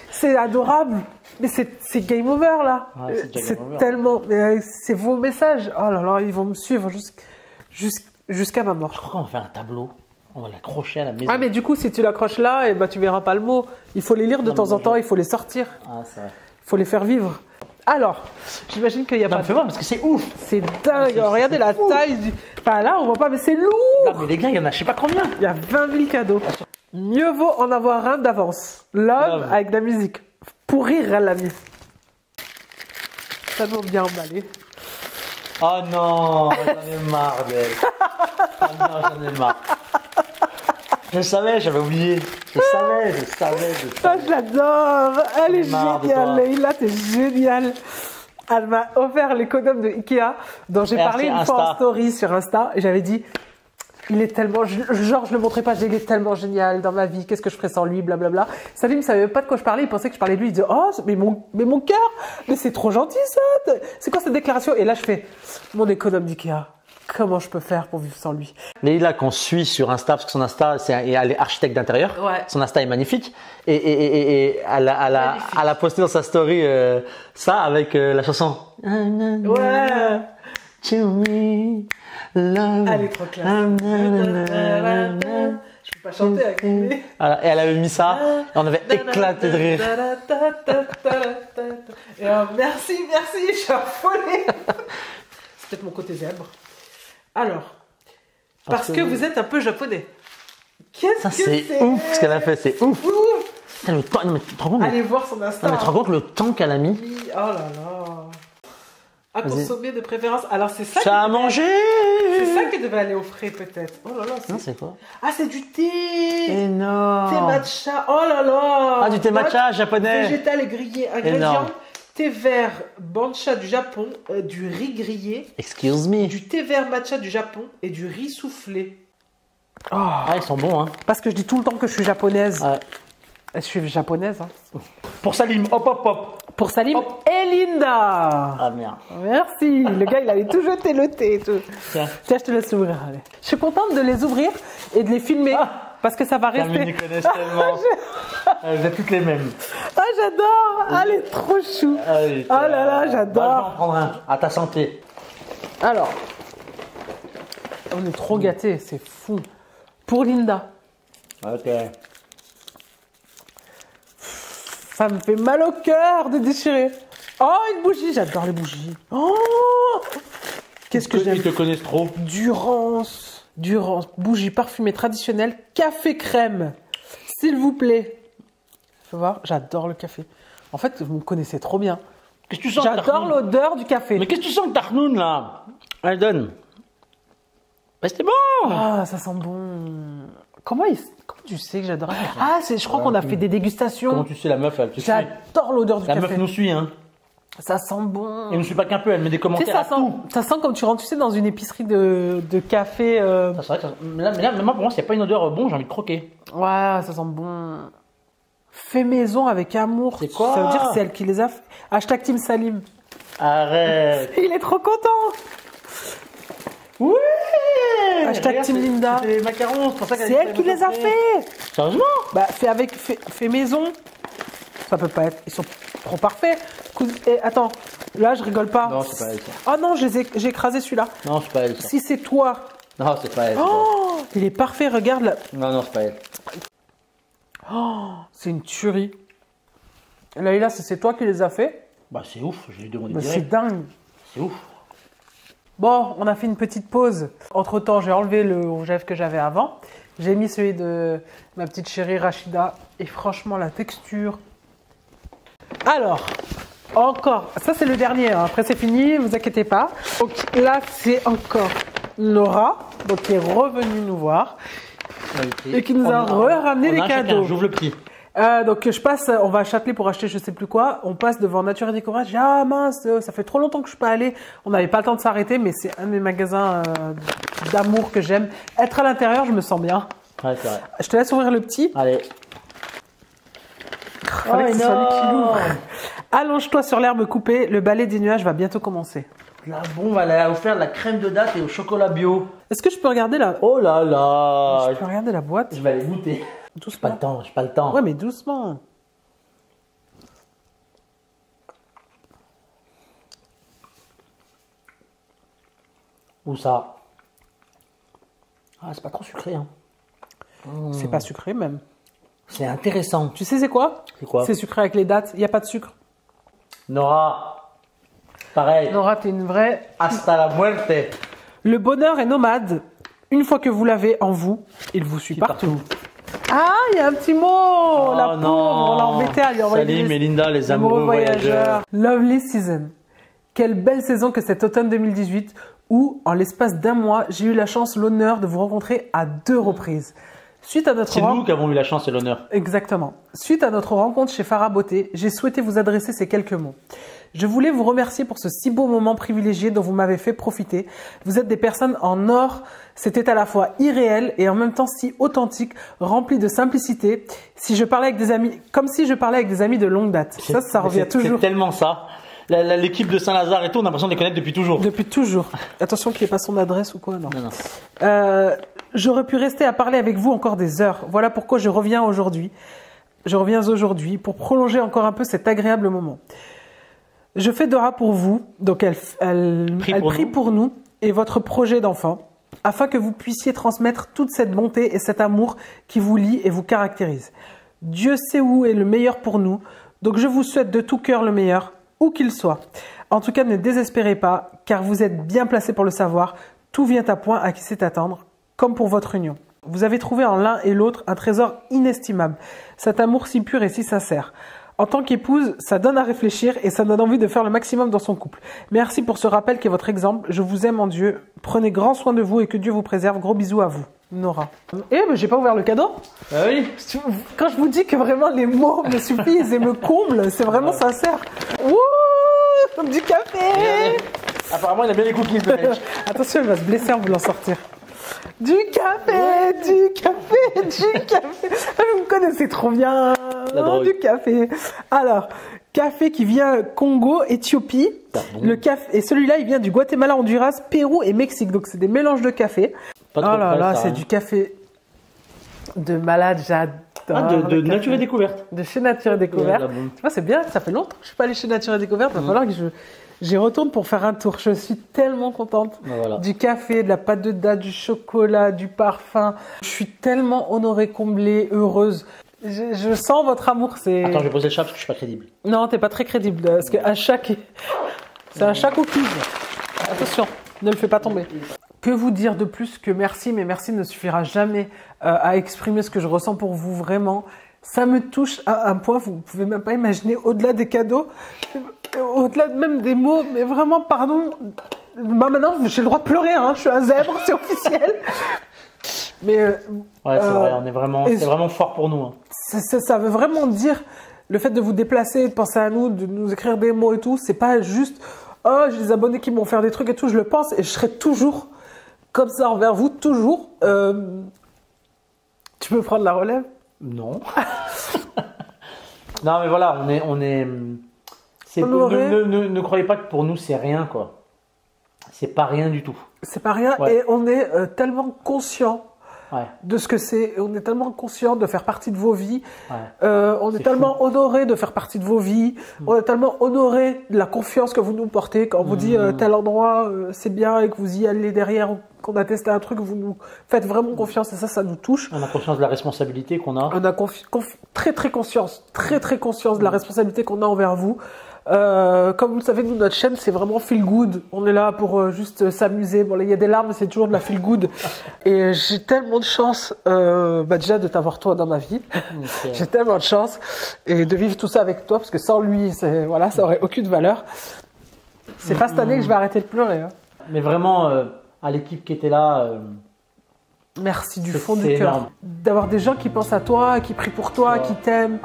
Speaker 1: c'est adorable. Mais c'est game over là. Ouais, c'est tellement. C'est vos messages. Oh là là, ils vont me suivre jusqu'à ma mort.
Speaker 2: Je crois qu'on va faire un tableau. On va l'accrocher à la maison.
Speaker 1: Ah, mais du coup, si tu l'accroches là, et bah, tu verras pas le mot. Il faut les lire de temps en temps, il faut les sortir.
Speaker 2: Ah, c'est vrai.
Speaker 1: Il faut les faire vivre. Alors, j'imagine qu'il y a pas.
Speaker 2: Fais voir parce que c'est ouf.
Speaker 1: C'est dingue. Regardez la taille du. Enfin là, on voit pas, mais c'est lourd.
Speaker 2: Non, mais les gars, il y en a je sais pas combien.
Speaker 1: Il y a 20 000 cadeaux. Mieux vaut en avoir un d'avance. Love avec de la musique. Pour rire, elle l'a mis. Ça nous bien emballé.
Speaker 2: Oh non, j'en ai marre d'elle. Oh non, j'en ai marre. Je savais, j'avais oublié. Je savais.
Speaker 1: Ah, je l'adore. Elle est géniale. Leïla, t'es géniale. Elle m'a offert l'économe de Ikea dont j'ai parlé une fois en story sur Insta. Et j'avais dit, il est tellement, genre je le montrais pas, il est tellement génial dans ma vie, qu'est-ce que je ferais sans lui, blablabla. Salim ne savait pas de quoi je parlais, il pensait que je parlais de lui, il disait, oh, mais mon cœur, mais c'est trop gentil ça, c'est quoi cette déclaration? Et là je fais, mon économe d'Ikea, comment je peux faire pour vivre sans lui?
Speaker 2: Leïla qu'on suit sur Insta, parce que son Insta, elle est architecte d'intérieur, son Insta est magnifique, et elle a posté dans sa story ça avec la chanson.
Speaker 1: Ouais.
Speaker 2: To me. Love.
Speaker 1: Elle est trop classe. Je peux pas chanter avec lui.
Speaker 2: Et elle avait mis ça, et on avait éclaté de rire.
Speaker 1: Et merci, je suis affolée. C'est peut-être mon côté zèbre. Alors, parce que vous êtes un peu japonais. Qu'est-ce que c'est
Speaker 2: ouf ce qu'elle a fait, c'est ouf. Le temps, non, mais tu te rends compte,
Speaker 1: allez voir son Insta.
Speaker 2: Non, mais tu te rends compte le temps qu'elle a mis.
Speaker 1: Oh là là. À consommer de préférence. Alors c'est ça.
Speaker 2: Ça à manger.
Speaker 1: C'est ça qu'elle devait aller au frais peut-être. Oh là là.
Speaker 2: Non, c'est quoi?
Speaker 1: Ah, c'est du thé.
Speaker 2: Énorme.
Speaker 1: Thé matcha. Oh là là.
Speaker 2: Ah, du thé matcha japonais.
Speaker 1: Végétal et grillé. Ingrédients. Thé vert bancha du Japon, du riz grillé.
Speaker 2: Excuse me.
Speaker 1: Du thé vert matcha du Japon et du riz soufflé.
Speaker 2: Oh. Ah, ils sont bons, hein.
Speaker 1: Parce que je dis tout le temps que je suis japonaise. Ouais. Je suis japonaise, hein.
Speaker 2: Pour Salim, hop.
Speaker 1: Pour Salim et Linda.
Speaker 2: Ah merde.
Speaker 1: Merci. Le gars, il allait tout jeter le thé et tout. Tiens, je te laisse ouvrir. Allez. Je suis contente de les ouvrir et de les filmer parce que ça va rester.
Speaker 2: Ils nous connaissent tellement. Vous êtes toutes les mêmes.
Speaker 1: Ah, j'adore. Elle est trop chou.
Speaker 2: Allez,
Speaker 1: oh là là, j'adore.
Speaker 2: On va en prendre un. À ta santé.
Speaker 1: Alors, on est trop gâtés, c'est fou. Pour Linda.
Speaker 2: Ok.
Speaker 1: Ça me fait mal au cœur de déchirer. Oh, une bougie, j'adore les bougies. Oh, qu'est-ce que j'aime.
Speaker 2: Ils te connaissent trop.
Speaker 1: Durance, bougie parfumée traditionnelle, café crème. S'il vous plaît. Faut voir, j'adore le café. En fait, vous me connaissez trop bien.
Speaker 2: Qu'est-ce que tu sens?
Speaker 1: J'adore l'odeur du café.
Speaker 2: Mais qu'est-ce que tu sens que Tarnoun là? Elle donne. Bah, c'était bon.
Speaker 1: Ah, ça sent bon. Comment tu sais que j'adore? Ah, je crois qu'on a fait des dégustations.
Speaker 2: Comment tu sais, la meuf, elle te suit?
Speaker 1: J'adore l'odeur du café.
Speaker 2: La meuf nous suit, hein.
Speaker 1: Ça sent bon.
Speaker 2: Elle ne suit pas qu'un peu, elle met des commentaires à tout.
Speaker 1: Ça sent comme tu rentres, tu sais, dans une épicerie de café.
Speaker 2: C'est vrai que mais là, moi, pour moi, c'est pas une odeur bon, j'ai envie de croquer.
Speaker 1: Ouais, ça sent bon. Fait maison avec amour.
Speaker 2: C'est quoi?
Speaker 1: Ça veut dire que c'est elle qui les a fait. Hashtag Team Salim.
Speaker 2: Arrête.
Speaker 1: Il est trop content.
Speaker 2: Oui.
Speaker 1: Hashtag Team Linda.
Speaker 2: C'est les macarons, c'est pour ça qu'elle.
Speaker 1: C'est elle qui les a fait.
Speaker 2: Sérieusement?
Speaker 1: Bah, fait maison. Ça peut pas être. Ils sont trop parfaits. Et attends, là je rigole pas.
Speaker 2: Non, c'est pas elle ça.
Speaker 1: Ah non, j'ai écrasé celui-là.
Speaker 2: Non, c'est pas elle ça.
Speaker 1: Si c'est toi.
Speaker 2: Non, c'est pas elle.
Speaker 1: Oh, il est parfait, regarde là.
Speaker 2: Non, c'est pas elle.
Speaker 1: Oh, c'est une tuerie. Là, c'est toi qui les as fait.
Speaker 2: Bah, c'est ouf, je l'ai demandé
Speaker 1: Bah,
Speaker 2: direct.
Speaker 1: c'est dingue.
Speaker 2: C'est ouf.
Speaker 1: Bon, on a fait une petite pause. Entre temps, j'ai enlevé le rouge à lèvres que j'avais avant. J'ai mis celui de ma petite chérie Rachida. Et franchement, la texture. Alors, encore. Ça, c'est le dernier. Hein. Après, c'est fini. Ne vous inquiétez pas. Donc là, c'est encore Nora. Donc, qui est revenue nous voir. Et qui nous a ramené les cadeaux.
Speaker 2: J'ouvre le petit.
Speaker 1: Donc je passe, on va à Châtelet pour acheter je sais plus quoi. On passe devant Nature et Décoration. J'ai ah mince, ça fait trop longtemps que je suis pas allée. On n'avait pas le temps de s'arrêter, mais c'est un des magasins d'amour que j'aime. Être à l'intérieur, je me sens bien.
Speaker 2: Ouais, c'est vrai.
Speaker 1: Je te laisse ouvrir le petit.
Speaker 2: Allez.
Speaker 1: Fallait que ce soit lui qui l'ouvre. Allonge-toi sur l'herbe coupée, le balai des nuages va bientôt commencer.
Speaker 2: La bombe, elle a offert de la crème de date et au chocolat bio.
Speaker 1: Est-ce que je peux regarder la...
Speaker 2: Oh là là.
Speaker 1: Je peux regarder la boîte?
Speaker 2: Je vais aller goûter.
Speaker 1: Doucement.
Speaker 2: Pas le temps, j'ai pas le temps.
Speaker 1: Ouais, mais doucement.
Speaker 2: Où ça? Ah, c'est pas trop sucré, hein.
Speaker 1: C'est pas sucré même.
Speaker 2: C'est intéressant.
Speaker 1: Tu sais c'est quoi?
Speaker 2: C'est quoi?
Speaker 1: C'est sucré avec les dattes, il n'y a pas de sucre.
Speaker 2: Nora, pareil.
Speaker 1: Nora, t'es une vraie...
Speaker 2: Hasta la muerte.
Speaker 1: Le bonheur est nomade. Une fois que vous l'avez en vous, il vous suit partout. Ah, il y a un petit mot.
Speaker 2: Oh
Speaker 1: La pauvre, on l'a embêtée à lui envoyer
Speaker 2: Salut Mélinda, les amoureux voyageurs.
Speaker 1: Lovely season. Quelle belle saison que cet automne 2018 où, en l'espace d'un mois, j'ai eu la chance, l'honneur de vous rencontrer à 2 reprises. Suite à notre
Speaker 2: C'est nous qui avons eu la chance et l'honneur.
Speaker 1: Exactement. Suite à notre rencontre chez Farah Beauté, j'ai souhaité vous adresser ces quelques mots. Je voulais vous remercier pour ce si beau moment privilégié dont vous m'avez fait profiter. Vous êtes des personnes en or. C'était à la fois irréel et en même temps si authentique, rempli de simplicité. Si je parlais avec des amis, comme si je parlais avec des amis de longue date. Ça revient toujours.
Speaker 2: C'est tellement ça. L'équipe de Saint-Lazare et tout, on a l'impression de les connaître depuis toujours.
Speaker 1: Depuis toujours. Attention qu'il n'y ait pas son adresse ou quoi, non. J'aurais pu rester à parler avec vous encore des heures. Voilà pourquoi je reviens aujourd'hui. Je reviens aujourd'hui pour prolonger encore un peu cet agréable moment. Je fais Dora pour vous, donc elle prie pour nous et votre projet d'enfant, afin que vous puissiez transmettre toute cette bonté et cet amour qui vous lie et vous caractérise. Dieu sait où est le meilleur pour nous, donc je vous souhaite de tout cœur le meilleur, où qu'il soit. En tout cas, ne désespérez pas, car vous êtes bien placé pour le savoir, tout vient à point à qui sait attendre, comme pour votre union. Vous avez trouvé en l'un et l'autre un trésor inestimable, cet amour si pur et si sincère. En tant qu'épouse, ça donne à réfléchir et ça donne envie de faire le maximum dans son couple. Merci pour ce rappel qui est votre exemple. Je vous aime en Dieu. Prenez grand soin de vous et que Dieu vous préserve. Gros bisous à vous. Nora. Mais j'ai pas ouvert le cadeau.
Speaker 2: Ah oui.
Speaker 1: Quand je vous dis que vraiment les mots me suffisent et me comblent, c'est vraiment sincère. Ouh, du café.
Speaker 2: Apparemment, il a bien les cookies, le mec.
Speaker 1: Attention, il va se blesser en voulant sortir. Du café, du café, du café. Vous me connaissez trop bien. Du café. Alors, café qui vient Congo, Éthiopie. Le café, et celui-là, il vient du Guatemala, Honduras, Pérou et Mexique. Donc, c'est des mélanges de café. Oh là là, c'est du café de malade, j'adore.
Speaker 2: Ah, de Nature et Découverte.
Speaker 1: De chez Nature et Découverte. Tu vois, c'est bien, ça fait longtemps que je suis pas allée chez Nature et Découverte. Il va falloir que j'y retourne pour faire un tour. Je suis tellement contente.
Speaker 2: Voilà.
Speaker 1: Du café, de la pâte de date, du chocolat, du parfum. Je suis tellement honorée, comblée, heureuse. Je sens votre amour.
Speaker 2: Attends, je vais poser le chat parce que je suis pas crédible.
Speaker 1: Non, t'es pas très crédible. Parce qu'à chaque... C'est un chat cookies. Attention, ne le fais pas tomber. Que vous dire de plus que merci, mais merci ne suffira jamais à exprimer ce que je ressens pour vous, vraiment. Ça me touche à un point, vous ne pouvez même pas imaginer, au-delà des cadeaux, au-delà même des mots, mais vraiment, pardon, bah maintenant j'ai le droit de pleurer, hein, je suis un zèbre, c'est officiel. Mais,
Speaker 2: ouais, c'est vrai, c'est vraiment fort pour nous. Hein.
Speaker 1: Ça veut vraiment dire, le fait de vous déplacer, de penser à nous, de nous écrire des mots et tout, c'est pas juste, oh, j'ai des abonnés qui m'ont fait des trucs et tout, je le pense et je serai toujours comme ça envers vous, toujours. Tu peux prendre la relève?
Speaker 2: Non. Non, mais voilà, on est ne croyez pas que pour nous c'est rien, quoi. C'est pas rien du tout.
Speaker 1: C'est pas rien, ouais. Et on est tellement conscient de ce que c'est. On est tellement conscient de faire partie de vos vies. Ouais. On est tellement honoré de faire partie de vos vies. On est tellement honoré de la confiance que vous nous portez quand on vous dit tel endroit c'est bien et que vous y allez derrière, qu'on a testé un truc, vous nous faites vraiment confiance et ça nous touche.
Speaker 2: On a conscience de la responsabilité qu'on a.
Speaker 1: On a très conscience de la responsabilité qu'on a envers vous. Comme vous le savez, nous, notre chaîne, c'est vraiment feel good. On est là pour juste s'amuser. Bon, il y a des larmes, mais c'est toujours de la feel good. Et j'ai tellement de chance, déjà de t'avoir toi dans ma vie. Okay. J'ai tellement de chance et de vivre tout ça avec toi, parce que sans lui, ça aurait aucune valeur. C'est pas cette année que je vais arrêter de pleurer. Hein.
Speaker 2: Mais vraiment, à l'équipe qui était là.
Speaker 1: Merci du fond du cœur. D'avoir des gens qui pensent à toi, qui prient pour toi, qui t'aiment,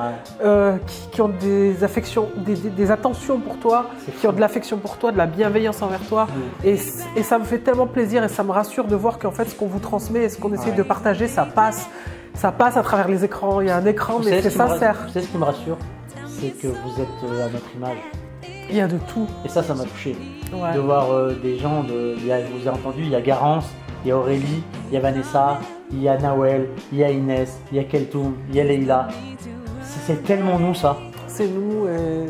Speaker 1: qui ont des affections, des attentions pour toi, qui ont de l'affection pour toi, de la bienveillance envers toi. Et ça me fait tellement plaisir et ça me rassure de voir qu'en fait ce qu'on vous transmet et ce qu'on essaie de partager, ça passe à travers les écrans. Il y a un écran, mais c'est sincère.
Speaker 2: Tu sais ce qui me rassure? c'est que vous êtes à notre image.
Speaker 1: Il y a de tout.
Speaker 2: Et ça m'a touché.
Speaker 1: Ouais.
Speaker 2: De voir des gens, je vous ai entendu, il y a Garance, il y a Aurélie, il y a Vanessa, il y a Nawel, il y a Inès, il y a Keltoum, il y a Leïla. C'est tellement nous ça.
Speaker 1: C'est nous.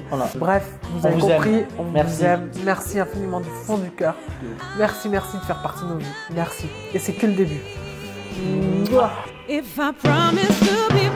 Speaker 2: Voilà.
Speaker 1: Bref, vous avez compris, on vous aime. Merci infiniment du fond du cœur. Merci de faire partie de nos vies. Merci. Et c'est que le début.
Speaker 3: If I promise to be